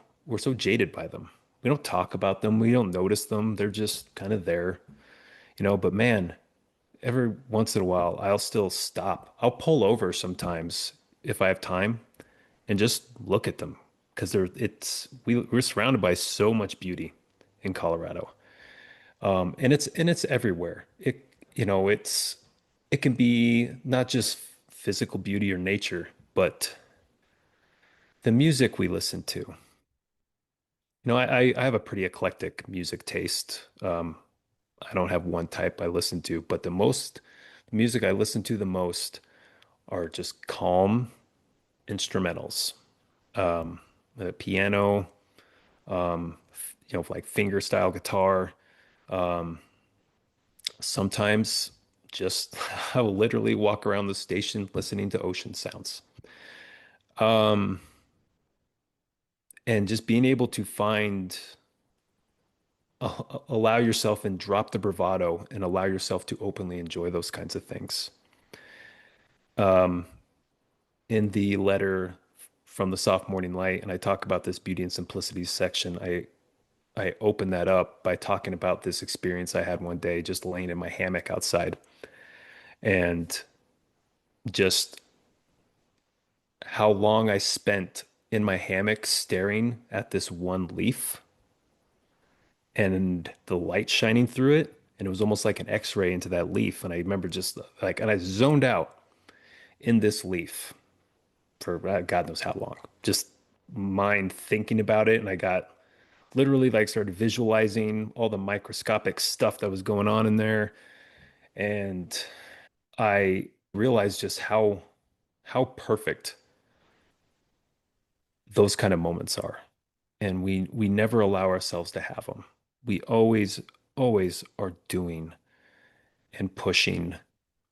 jaded by them. We don't talk about them. We don't notice them. They're just kind of there, but man, every once in a while, I'll still stop. I'll pull over sometimes if I have time and just look at them because we're surrounded by so much beauty in Colorado. And it's everywhere. It can be not just physical beauty or nature, but the music we listen to. I have a pretty eclectic music taste. I don't have one type I listen to, but the music I listen to the most are just calm instrumentals. The piano, like finger style guitar. Um, Sometimes just I will literally walk around the station listening to ocean sounds. Um, and just being able to allow yourself and drop the bravado and allow yourself to openly enjoy those kinds of things. Um, in the letter from the soft morning light, and I talk about this beauty and simplicity section, I open that up by talking about this experience I had one day just laying in my hammock outside and just how long I spent in my hammock staring at this one leaf and the light shining through it. and it was almost like an X-ray into that leaf. And I remember just like, and I zoned out in this leaf for God knows how long. Just mind thinking about it, and I got literally like started visualizing all the microscopic stuff that was going on in there, and I realized just how perfect those kind of moments are. And we never allow ourselves to have them. We always are doing and pushing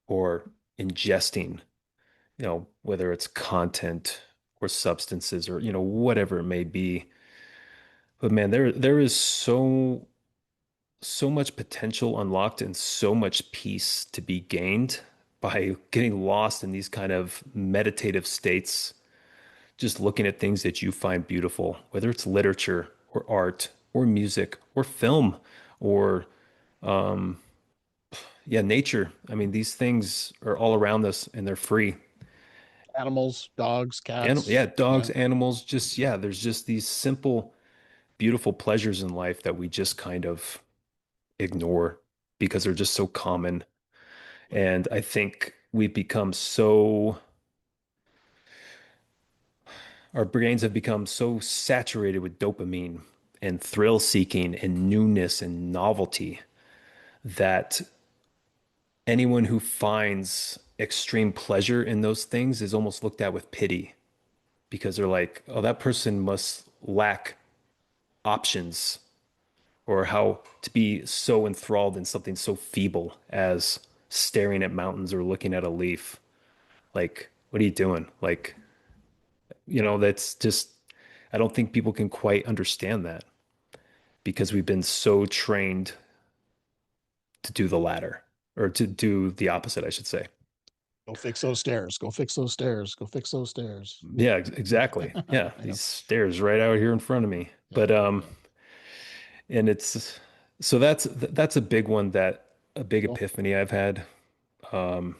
or ingesting, whether it's content or substances or, whatever it may be. But man, there is so much potential unlocked and so much peace to be gained by getting lost in these kind of meditative states, just looking at things that you find beautiful, whether it's literature or art or music or film or yeah, nature. I mean, these things are all around us and they're free. Animals, dogs, And yeah, cats. dogs, Yeah. animals, just yeah, there's just these simple, beautiful pleasures in life that we just kind of ignore because they're just so common. And I think we've become so, our brains have become so saturated with dopamine and thrill seeking and newness and novelty that anyone who finds extreme pleasure in those things is almost looked at with pity because they're like, oh, that person must lack options, or how to be so enthralled in something so feeble as staring at mountains or looking at a leaf. Like, what are you doing? Like, that's just, I don't think people can quite understand that because we've been so trained to do the latter or to do the opposite, I should say. Go fix those stairs. Go fix those stairs. Go fix those stairs. Yeah, exactly. Yeah, Yeah. these stairs right out here in front of me. Yeah. But Yeah. and it's so that's a big one, that a big Well, epiphany I've had. Um,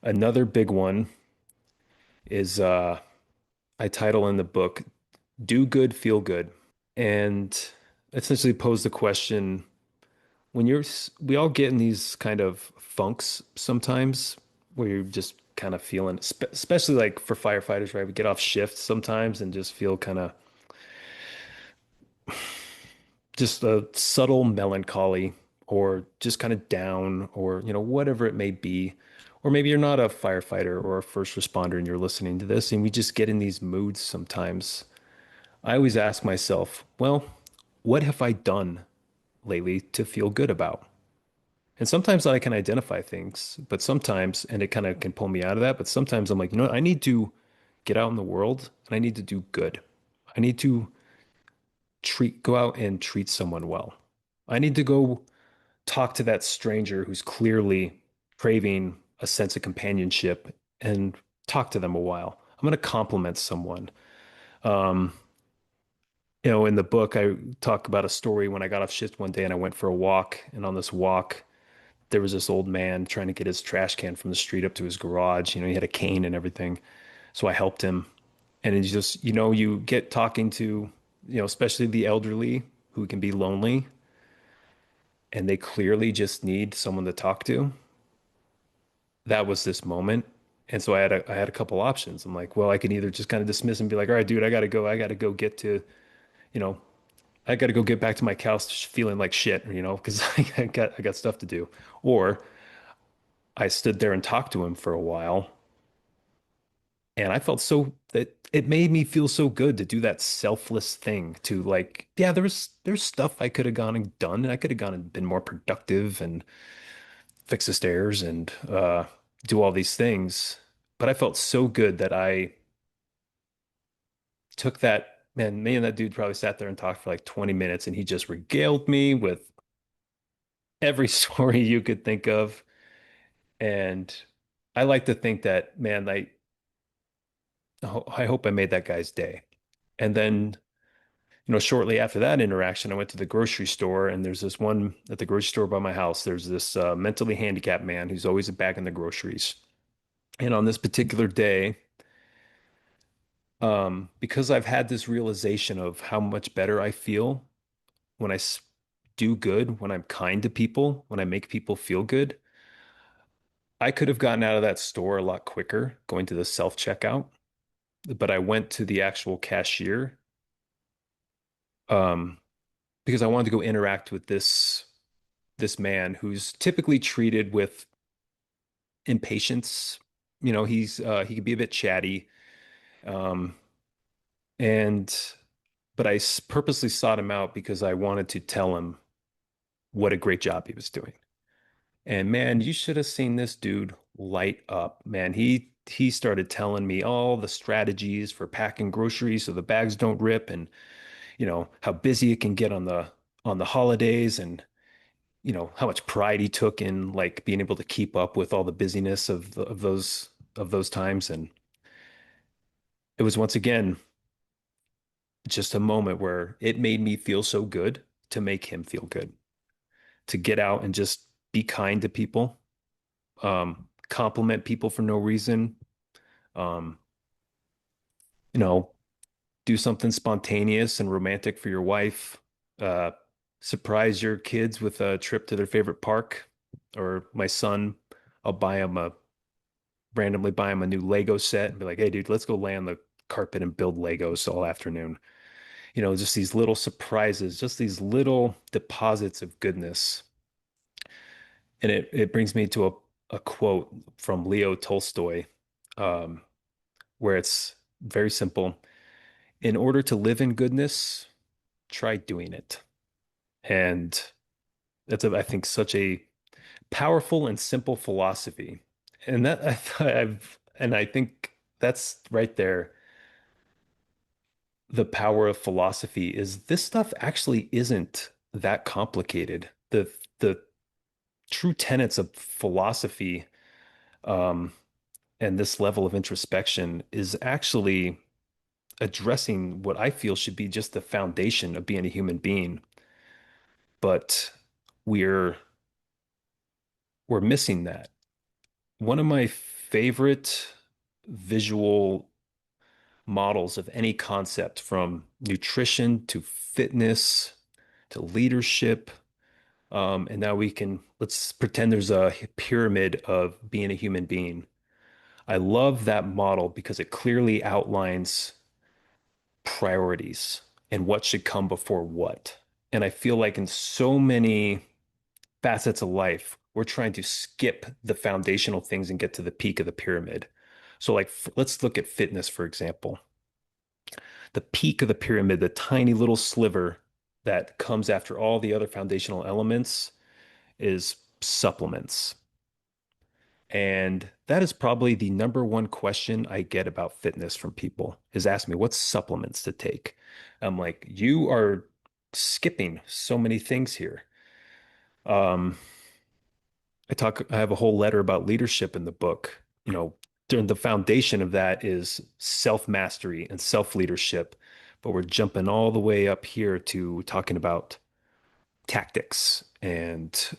Another big one is I title in the book "Do Good, Feel Good," and essentially pose the question: when we all get in these kind of funks sometimes where you're just kind of feeling, especially like for firefighters, right? We get off shift sometimes and just feel kind of just a subtle melancholy or just kind of down or, whatever it may be. Or maybe you're not a firefighter or a first responder and you're listening to this and we just get in these moods sometimes. I always ask myself, well, what have I done lately to feel good about? And sometimes I can identify things, but sometimes, and it kind of can pull me out of that, but sometimes I'm like, what? I need to get out in the world and I need to do good. I need to go out and treat someone well. I need to go talk to that stranger who's clearly craving a sense of companionship and talk to them a while. I'm going to compliment someone. Um, in the book, I talk about a story when I got off shift one day and I went for a walk. And on this walk, there was this old man trying to get his trash can from the street up to his garage. He had a cane and everything. So I helped him. And it's just, you get talking to, especially the elderly who can be lonely and they clearly just need someone to talk to. That was this moment. And so I had a couple options. I'm like, well, I can either just kind of dismiss and be like, all right, dude, I gotta go. I gotta go get to, you know, I gotta go get back to my couch feeling like shit, because I got stuff to do. Or I stood there and talked to him for a while, and I felt so that it made me feel so good to do that selfless thing to like, yeah, there's stuff I could have gone and done, and I could have gone and been more productive and fix the stairs and do all these things. But I felt so good that I took that, man, me and that dude probably sat there and talked for like 20 minutes and he just regaled me with every story you could think of. And I like to think that, man, I hope I made that guy's day. And then, shortly after that interaction, I went to the grocery store and there's this one at the grocery store by my house. There's this mentally handicapped man who's always bagging the groceries. And on this particular day, because I've had this realization of how much better I feel when do good, when I'm kind to people, when I make people feel good, I could have gotten out of that store a lot quicker going to the self checkout, but I went to the actual cashier um, because I wanted to go interact with this man who's typically treated with impatience. He can be a bit chatty, um, and but purposely sought him out because I wanted to tell him what a great job he was doing. And man, you should have seen this dude light up. Man, he started telling me all the strategies for packing groceries so the bags don't rip, and how busy it can get on the holidays, and how much pride he took in like being able to keep up with all the busyness of those times. And it was once again just a moment where it made me feel so good to make him feel good, to get out and just be kind to people, compliment people for no reason, um, you know, do something spontaneous and romantic for your wife, uh, surprise your kids with a trip to their favorite park, or my son, I'll randomly buy him a new Lego set and be like, hey, dude, let's go lay on the carpet and build Legos all afternoon. Just these little surprises, just these little deposits of goodness. And it brings me to a quote from Leo Tolstoy, um, where it's very simple. In order to live in goodness, try doing it. And I think, such a powerful and simple philosophy. And I think that's right there. The power of philosophy is this stuff actually isn't that complicated. The true tenets of philosophy, um, and this level of introspection is actually addressing what I feel should be just the foundation of being a human being. But we're we're missing that. One of my favorite visual models of any concept, from nutrition to fitness to leadership. And now let's pretend there's a pyramid of being a human being. I love that model because it clearly outlines priorities and what should come before what. And I feel like in so many facets of life, we're trying to skip the foundational things and get to the peak of the pyramid. So, like, let's look at fitness, for example. The peak of the pyramid, the tiny little sliver that comes after all the other foundational elements, is supplements. And that is probably the number one question I get about fitness from people, is ask me what supplements to take. I'm like, you are skipping so many things here. Um, I have a whole letter about leadership in the book. During the foundation of that is self-mastery and self-leadership, but we're jumping all the way up here to talking about tactics and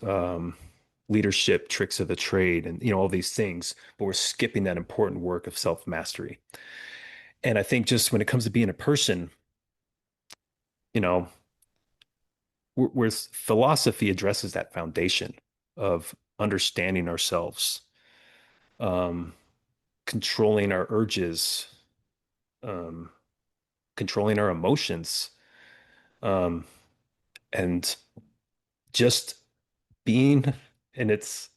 leadership, tricks of the trade, and all these things, but we're skipping that important work of self-mastery. And I think just when it comes to being a person, you know, where philosophy addresses that foundation of understanding ourselves, um, controlling our urges, um, controlling our emotions, um, and just being, and it's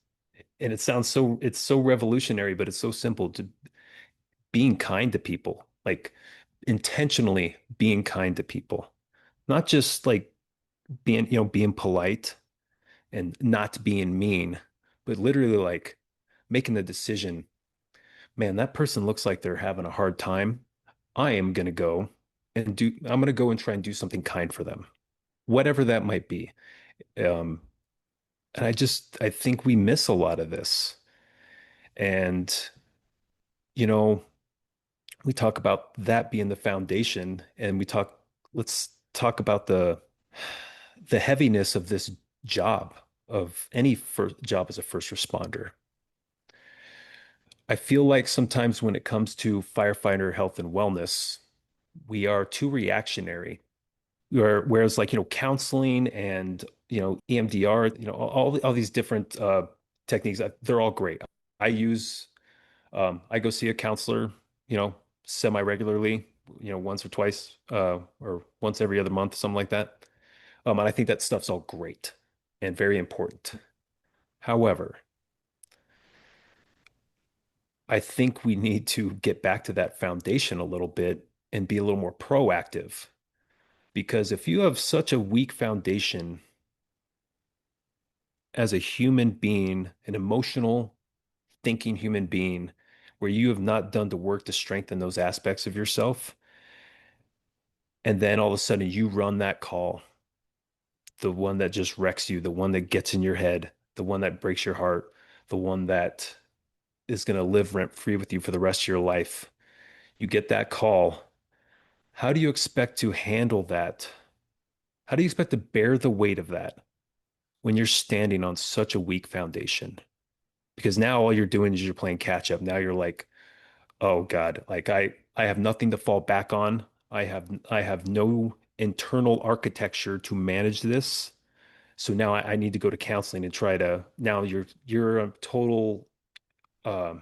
so revolutionary, but it's so simple, to being kind to people, like intentionally being kind to people, not just like being polite and not being mean, but literally like making the decision, man, that person looks like they're having a hard time. I'm going to go and try and do something kind for them, whatever that might be. Um, and I think we miss a lot of this. And, you know, we talk about that being the foundation, and let's talk about the heaviness of this job, of any first job as a first responder. I feel like sometimes when it comes to firefighter health and wellness, we are too reactionary. whereas like, counseling and, EMDR, all these different techniques, they're all great. I use, I go see a counselor, you know, semi-regularly, once or twice, or once every other month, something like that. And I think that stuff's all great and very important. However, I think we need to get back to that foundation a little bit and be a little more proactive. Because if you have such a weak foundation as a human being, an emotional, thinking human being, where you have not done the work to strengthen those aspects of yourself, and then all of a sudden you run that call, the one that just wrecks you, the one that gets in your head, the one that breaks your heart, the one that is going to live rent free with you for the rest of your life. You get that call. How do you expect to handle that? How do you expect to bear the weight of that when you're standing on such a weak foundation? Because now all you're doing is you're playing catch up. Now you're like, oh God, like I have nothing to fall back on. I have no internal architecture to manage this. So now I need to go to counseling and try to now you're a total um,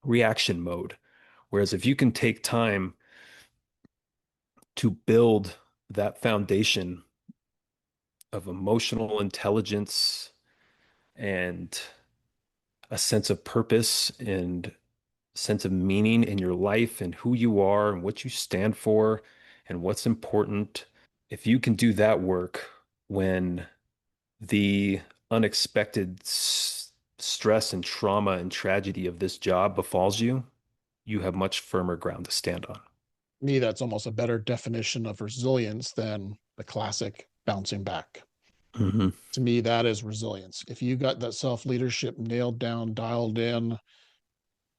reaction mode. Whereas if you can take time to build that foundation of emotional intelligence and a sense of purpose and sense of meaning in your life and who you are and what you stand for and what's important. If you can do that work when the unexpected stress and trauma and tragedy of this job befalls you, you have much firmer ground to stand on. Me, that's almost a better definition of resilience than the classic bouncing back. Hmm. To me, that is resilience. If you got that self leadership nailed down, dialed in,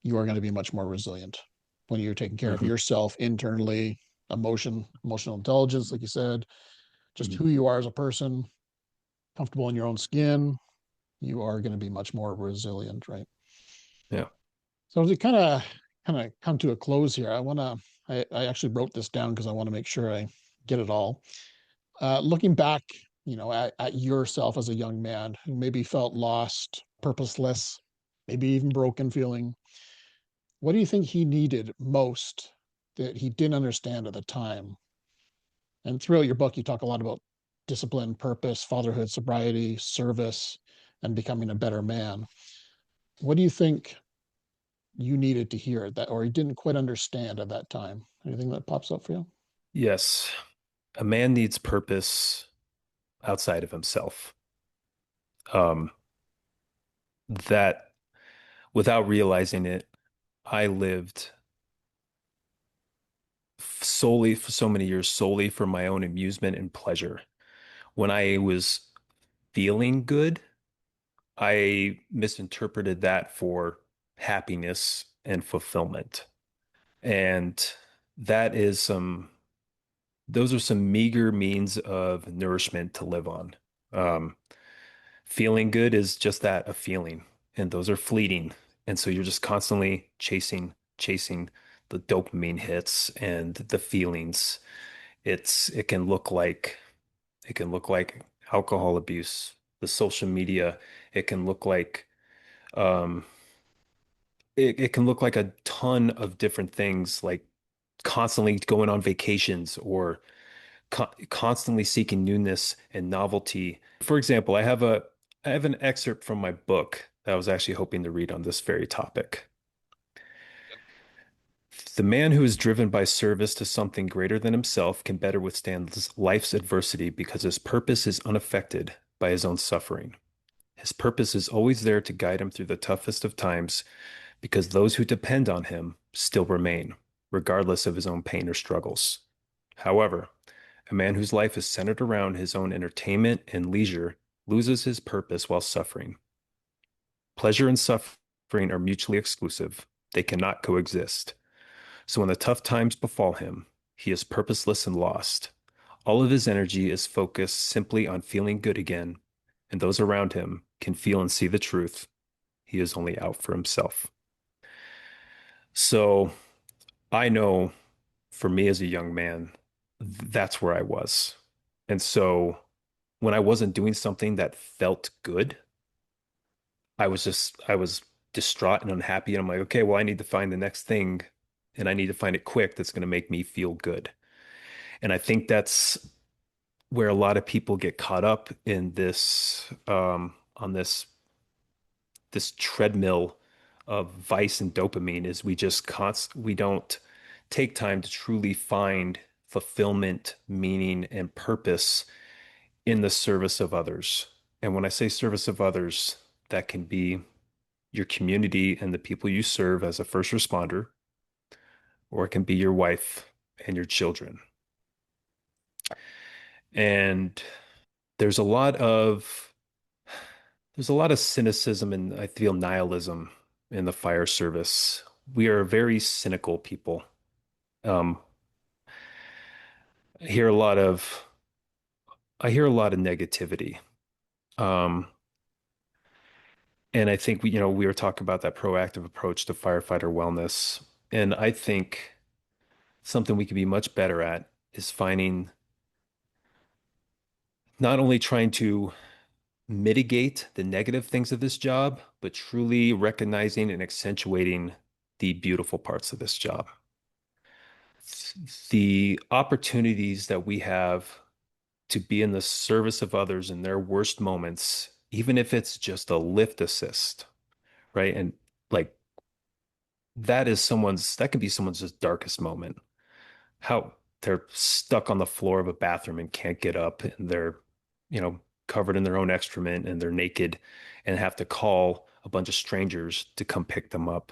you are going to be much more resilient when you're taking care of Hmm. yourself internally, emotional intelligence, like you said, just Hmm. who you are as a person, comfortable in your own skin. You are going to be much more resilient, right? Yeah. So as we kind of come to a close here, I actually wrote this down because I want to make sure I get it all. Looking back, at yourself as a young man who maybe felt lost, purposeless, maybe even broken feeling, what do you think he needed most that he didn't understand at the time? And throughout your book, you talk a lot about discipline, purpose, fatherhood, sobriety, service, and becoming a better man. What do you think you needed to hear that, or you didn't quite understand at that time? Anything that pops up for you? Yes. A man needs purpose outside of himself. Um, that without realizing it, I lived solely for so many years, solely for my own amusement and pleasure. When I was feeling good, I misinterpreted that for happiness and fulfillment. And that is those are some meager means of nourishment to live on. Um, Feeling good is just that, a feeling, and those are fleeting. And so you're just constantly chasing the dopamine hits and the feelings. It can look like alcohol abuse, the social media. It can look like um it can look like a ton of different things, like constantly going on vacations or constantly seeking newness and novelty. For example, I have an excerpt from my book that I was actually hoping to read on this very topic. The man who is driven by service to something greater than himself can better withstand life's adversity because his purpose is unaffected by his own suffering. His purpose is always there to guide him through the toughest of times because those who depend on him still remain, regardless of his own pain or struggles. However, a man whose life is centered around his own entertainment and leisure loses his purpose while suffering. Pleasure and suffering are mutually exclusive. They cannot coexist. So when the tough times befall him, he is purposeless and lost. All of his energy is focused simply on feeling good again, and those around him can feel and see the truth. He is only out for himself. So I know for me as a young man, that's where I was. And so when I wasn't doing something that felt good, I was distraught and unhappy. And I'm like, okay, well, I need to find the next thing and I need to find it quick that's going to make me feel good. And I think that's where a lot of people get caught up in this, on this treadmill of vice and dopamine is we don't take time to truly find fulfillment, meaning, and purpose in the service of others. And when I say service of others, that can be your community and the people you serve as a first responder, or it can be your wife and your children. And there's a lot of there's a lot of cynicism and I feel nihilism in the fire service. We are very cynical people. Um, I hear a lot of I hear a lot of negativity. Um, and I think we were talking about that proactive approach to firefighter wellness. And I think something we could be much better at is finding not only trying to mitigate the negative things of this job, but truly recognizing and accentuating the beautiful parts of this job. The opportunities that we have to be in the service of others in their worst moments, even if it's just a lift assist, right? And like that can be someone's just darkest moment. How they're stuck on the floor of a bathroom and can't get up and they're, you know, covered in their own excrement and they're naked and have to call a bunch of strangers to come pick them up.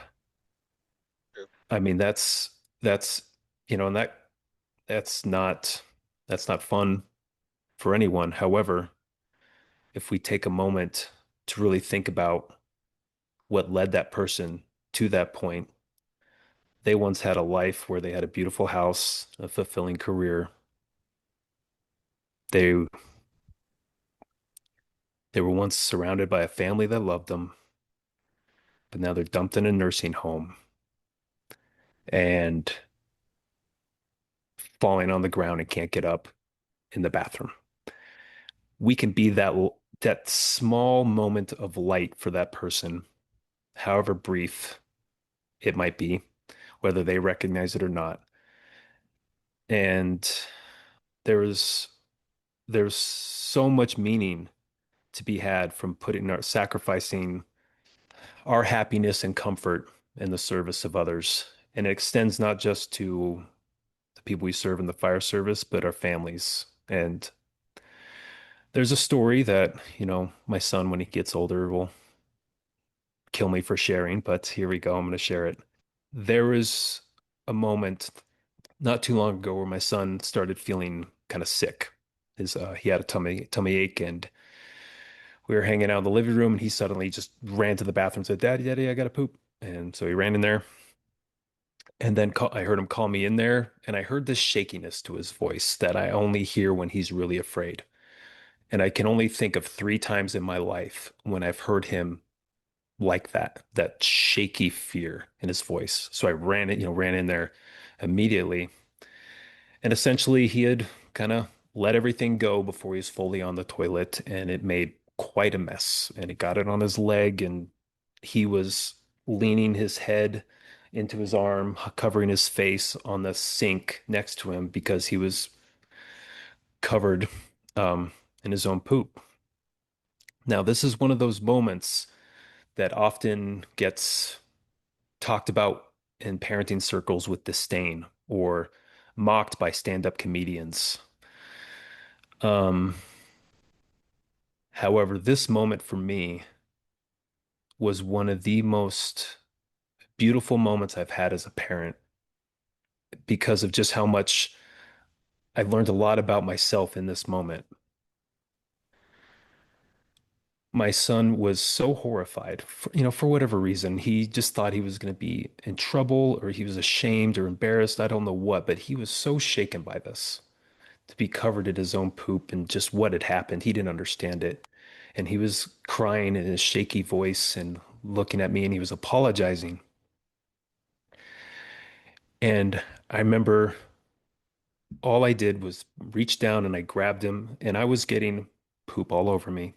I mean, that's and that's not that's not fun for anyone. However, if we take a moment to really think about what led that person to that point, they once had a life where they had a beautiful house, a fulfilling career. They they were once surrounded by a family that loved them, but now they're dumped in a nursing home and falling on the ground and can't get up in the bathroom. We can be that small moment of light for that person, however brief it might be, whether they recognize it or not. And there's there's so much meaning to be had from putting our sacrificing our happiness and comfort in the service of others. And it extends not just to the people we serve in the fire service, but our families. And there's a story that, my son, when he gets older, will kill me for sharing, but here we go. I'm going to share it. There was a moment not too long ago where my son started feeling kind of sick. He had a tummy ache, and we were hanging out in the living room, and he suddenly just ran to the bathroom and said, "Daddy, Daddy, I gotta poop." And so he ran in there, and then I heard him call me in there, and I heard this shakiness to his voice that I only hear when he's really afraid. And I can only think of three times in my life when I've heard him like that shaky fear in his voice. So I ran in there immediately. And essentially, he had kind of let everything go before he was fully on the toilet, and it made quite a mess. And he got it on his leg, and he was leaning his head into his arm, covering his face on the sink next to him because he was covered in his own poop. Now, this is one of those moments that often gets talked about in parenting circles with disdain or mocked by stand-up comedians. Um, However, this moment for me was one of the most beautiful moments I've had as a parent because of just how much I've learned a lot about myself in this moment. My son was so horrified, for whatever reason. He just thought he was going to be in trouble or he was ashamed or embarrassed. I don't know what, but he was so shaken by this to be covered in his own poop and just what had happened. He didn't understand it. And he was crying in his shaky voice and looking at me and he was apologizing. And I remember all I did was reach down and I grabbed him, and I was getting poop all over me,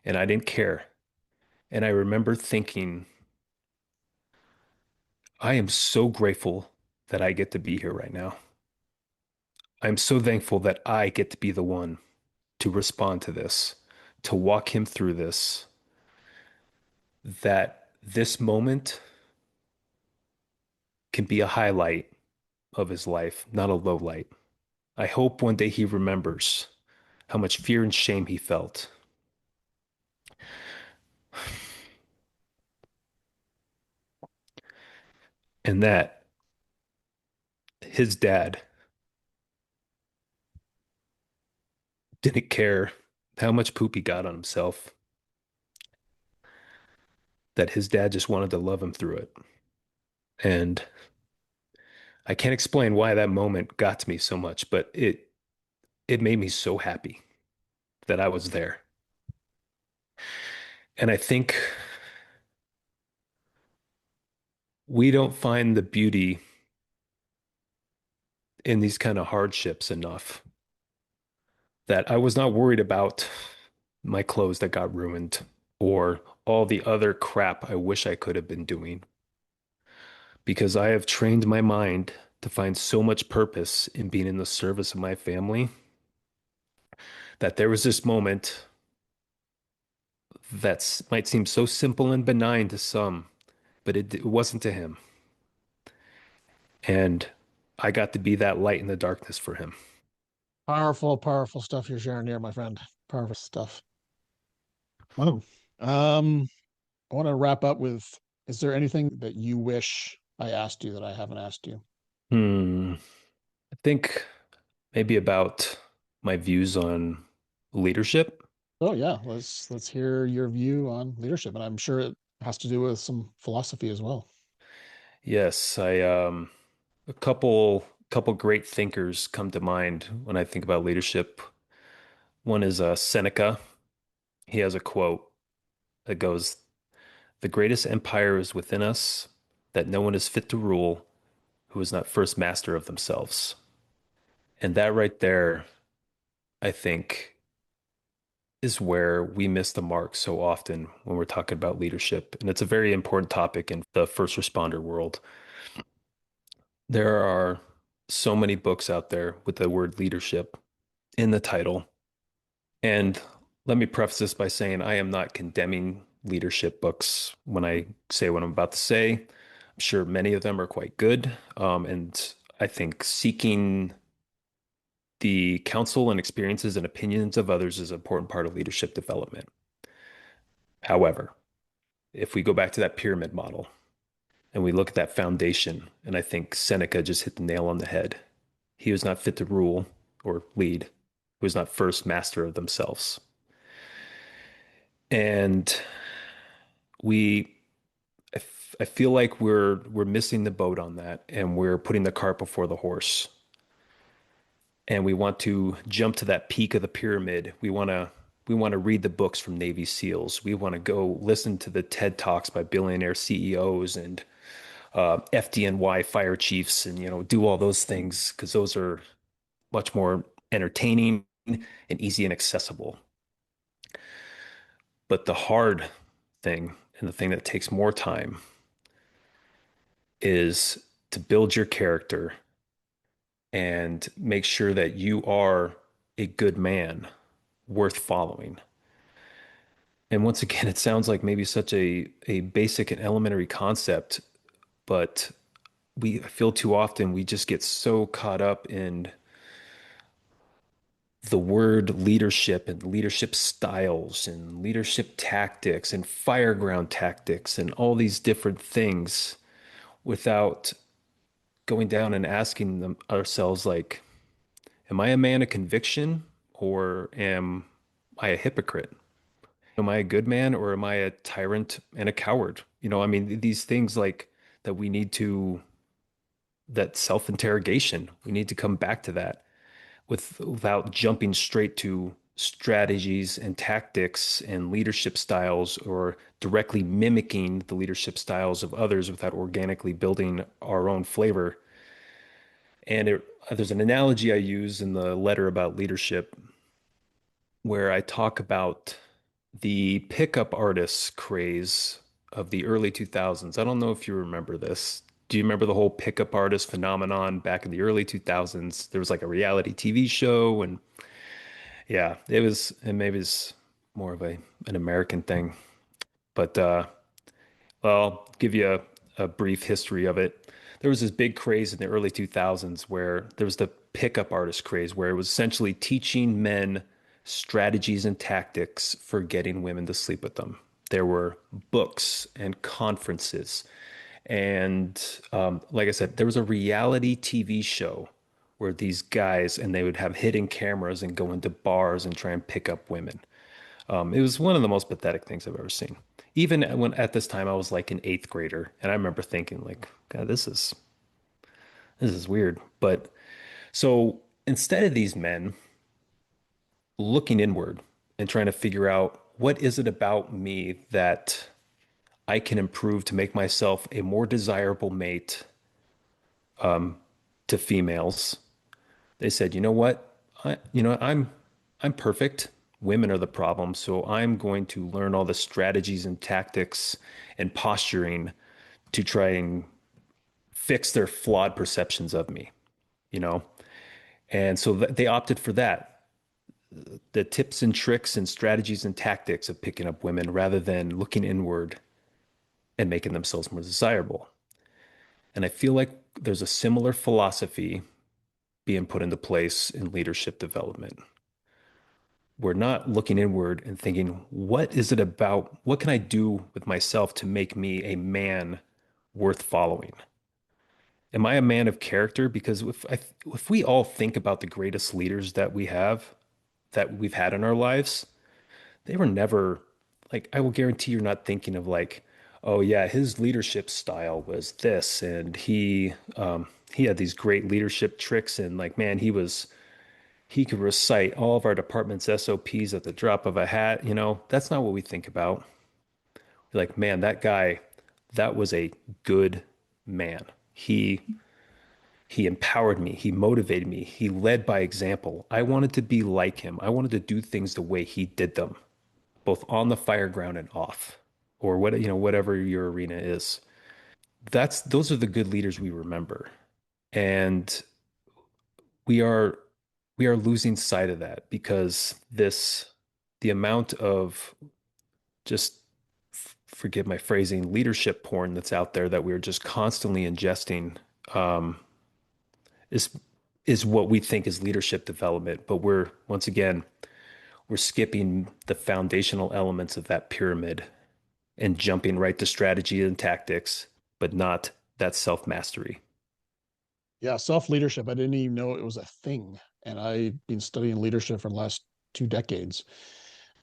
and I didn't care. And I remember thinking, I am so grateful that I get to be here right now. I'm so thankful that I get to be the one to respond to this, to walk him through this, that this moment can be a highlight of his life, not a low light. I hope one day he remembers how much fear and shame he felt, and that his dad didn't care how much poop he got on himself, that his dad just wanted to love him through it. And I can't explain why that moment got to me so much, but it made me so happy that I was there. And I think we don't find the beauty in these kind of hardships enough, that I was not worried about my clothes that got ruined or all the other crap I wish I could have been doing, because I have trained my mind to find so much purpose in being in the service of my family, that there was this moment that might seem so simple and benign to some, but it wasn't to him. And I got to be that light in the darkness for him. Powerful, powerful stuff you're sharing here, my friend. Powerful stuff. Wow. Um, I want to wrap up with, is there anything that you wish I asked you that I haven't asked you? Hmm. I think maybe about my views on leadership. Oh yeah, let's hear your view on leadership, and I'm sure it has to do with some philosophy as well. Yes, I a couple great thinkers come to mind when I think about leadership. One is Seneca. He has a quote that goes, "The greatest empire is within us, that no one is fit to rule who is not first master of themselves." And that right there, I think, is where we miss the mark so often when we're talking about leadership. And it's a very important topic in the first responder world. There are so many books out there with the word leadership in the title. And let me preface this by saying I am not condemning leadership books when I say what I'm about to say. I'm sure many of them are quite good. And I think seeking the counsel and experiences and opinions of others is an important part of leadership development. However, if we go back to that pyramid model and we look at that foundation, and I think Seneca just hit the nail on the head. He was not fit to rule or lead, he was not first master of themselves. And we, I feel like we're missing the boat on that, and we're putting the cart before the horse. And we want to jump to that peak of the pyramid. We want to read the books from Navy SEALs. We want to go listen to the TED Talks by billionaire CEOs and FDNY fire chiefs, and do all those things because those are much more entertaining and easy and accessible. But the hard thing, and the thing that takes more time, is to build your character and make sure that you are a good man worth following. And once again, it sounds like maybe such a basic and elementary concept, but I feel too often we just get so caught up in the word leadership and leadership styles and leadership tactics and fireground tactics and all these different things, without going down and asking ourselves, like, am I a man of conviction, or am I a hypocrite? Am I a good man, or am I a tyrant and a coward? I mean, these things, like, that we need to, that self-interrogation, we need to come back to that without jumping straight to strategies and tactics and leadership styles, or directly mimicking the leadership styles of others without organically building our own flavor. And there's an analogy I use in the letter about leadership where I talk about the pickup artist craze of the early 2000s. I don't know if you remember this. Do you remember the whole pickup artist phenomenon back in the early 2000s? There was like a reality TV show, and yeah, and maybe it's more of an American thing. But well, I'll give you a brief history of it. There was this big craze in the early 2000s where there was the pickup artist craze, where it was essentially teaching men strategies and tactics for getting women to sleep with them. There were books and conferences. And like I said, there was a reality TV show where these guys, and they would have hidden cameras and go into bars and try and pick up women. It was one of the most pathetic things I've ever seen. Even when at this time I was like an eighth grader, and I remember thinking like, God, this is weird. But so instead of these men looking inward and trying to figure out what is it about me that I can improve to make myself a more desirable mate to females, they said, you know what? I'm perfect. Women are the problem, so I'm going to learn all the strategies and tactics and posturing to try and fix their flawed perceptions of me, you know? And so they opted for that. The tips and tricks and strategies and tactics of picking up women rather than looking inward and making themselves more desirable. And I feel like there's a similar philosophy being put into place in leadership development. We're not looking inward and thinking, what is it about? What can I do with myself to make me a man worth following? Am I a man of character? Because if we all think about the greatest leaders that we've had in our lives, they were never like, I will guarantee you're not thinking of like, oh yeah, his leadership style was this, and he had these great leadership tricks, and like, man, he could recite all of our department's SOPs at the drop of a hat. That's not what we think about. We're like, man, that guy, that was a good man. He empowered me. He motivated me. He led by example. I wanted to be like him. I wanted to do things the way he did them, both on the fire ground and off, or whatever your arena is. Those are the good leaders we remember. And we are we are losing sight of that because the amount of just forgive my phrasing, leadership porn that's out there that we're just constantly ingesting um, is is what we think is leadership development. But once again, we're skipping the foundational elements of that pyramid and jumping right to strategy and tactics, but not that self mastery. Yeah, self leadership. I didn't even know it was a thing. And I've been studying leadership for the last 2 decades.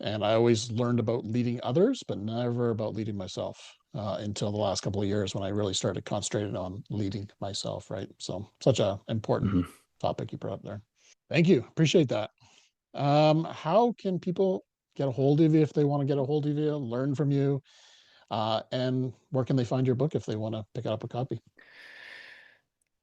And I always learned about leading others, but never about leading myself until the last couple of years when I really started concentrating on leading myself, right? So, such a important Mm-hmm. topic you brought up there. Thank you. Appreciate that. How can people get a hold of you if they want to get a hold of you, learn from you? And where can they find your book if they want to pick up a copy?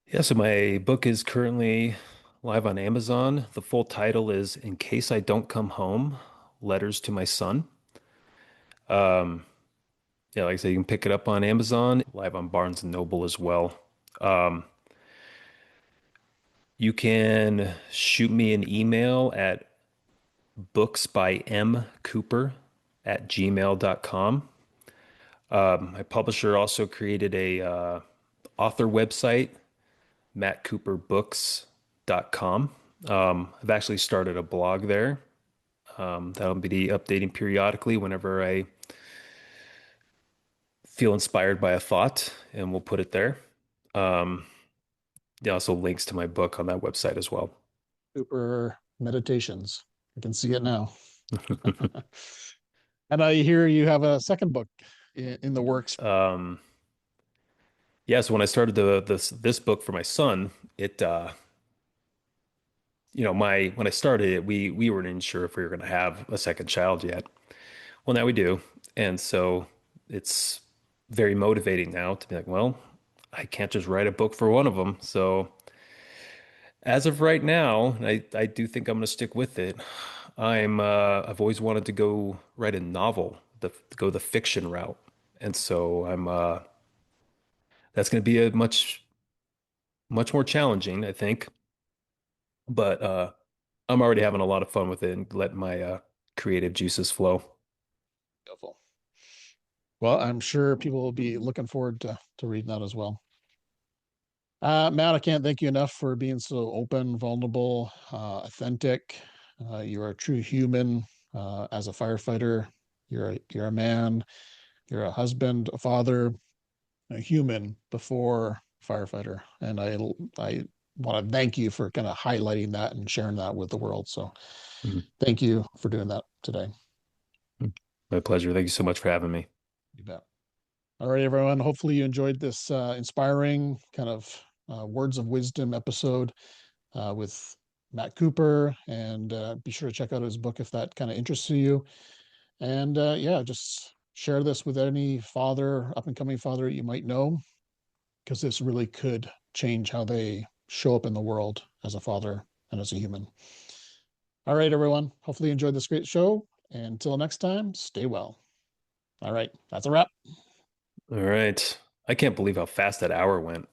Yeah, so my book is currently live on Amazon. The full title is In Case I Don't Come Home, Letters to My Son. Um, yeah, like I said, you can pick it up on Amazon, live on Barnes and Noble as well. Um, you can shoot me an email at booksbymcooper@gmail.com. My publisher also created a author website, mattcooperbooks.com. I've actually started a blog there that'll be updating periodically whenever I feel inspired by a thought, and we'll put it there. Um, there also links to my book on that website as well. Cooper Meditations. I can see it now. And I hear you have a second book in the works. um, yeah, so when I started this book for my son, it my when I started it, we weren't sure if we were going to have a second child yet. Well, now we do, and so it's very motivating now to be like, well, I can't just write a book for one of them, so As of right now, I do think I'm going to stick with it. I've always wanted to go write a novel, go the fiction route. And so that's going to be a much more challenging, I think. But I'm already having a lot of fun with it and letting my creative juices flow. Beautiful. Well, I'm sure people will be looking forward to reading that as well. Matt, I can't thank you enough for being so open, vulnerable, authentic. You're a true human as a firefighter. You're a man. You're a husband, a father, a human before firefighter. And I want to thank you for kind of highlighting that and sharing that with the world. So Mhm. thank you for doing that today. My pleasure. Thank you so much for having me. You bet. All right, everyone. Hopefully you enjoyed this inspiring kind of words of wisdom episode with Matt Cooper. And be sure to check out his book if that kind of interests you. And yeah, just share this with any father, up and coming father you might know, because this really could change how they show up in the world as a father and as a human. All right, everyone. Hopefully you enjoyed this great show. And until next time, stay well. All right, that's a wrap. All right. I can't believe how fast that hour went.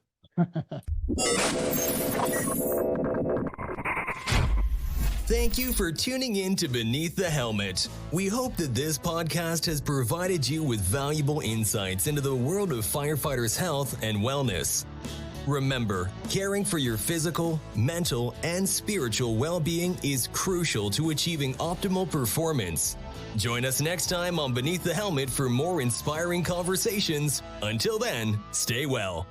Thank you for tuning in to Beneath the Helmet. We hope that this podcast has provided you with valuable insights into the world of firefighters' health and wellness. Remember, caring for your physical, mental, and spiritual well-being is crucial to achieving optimal performance. Join us next time on Beneath the Helmet for more inspiring conversations. Until then, stay well.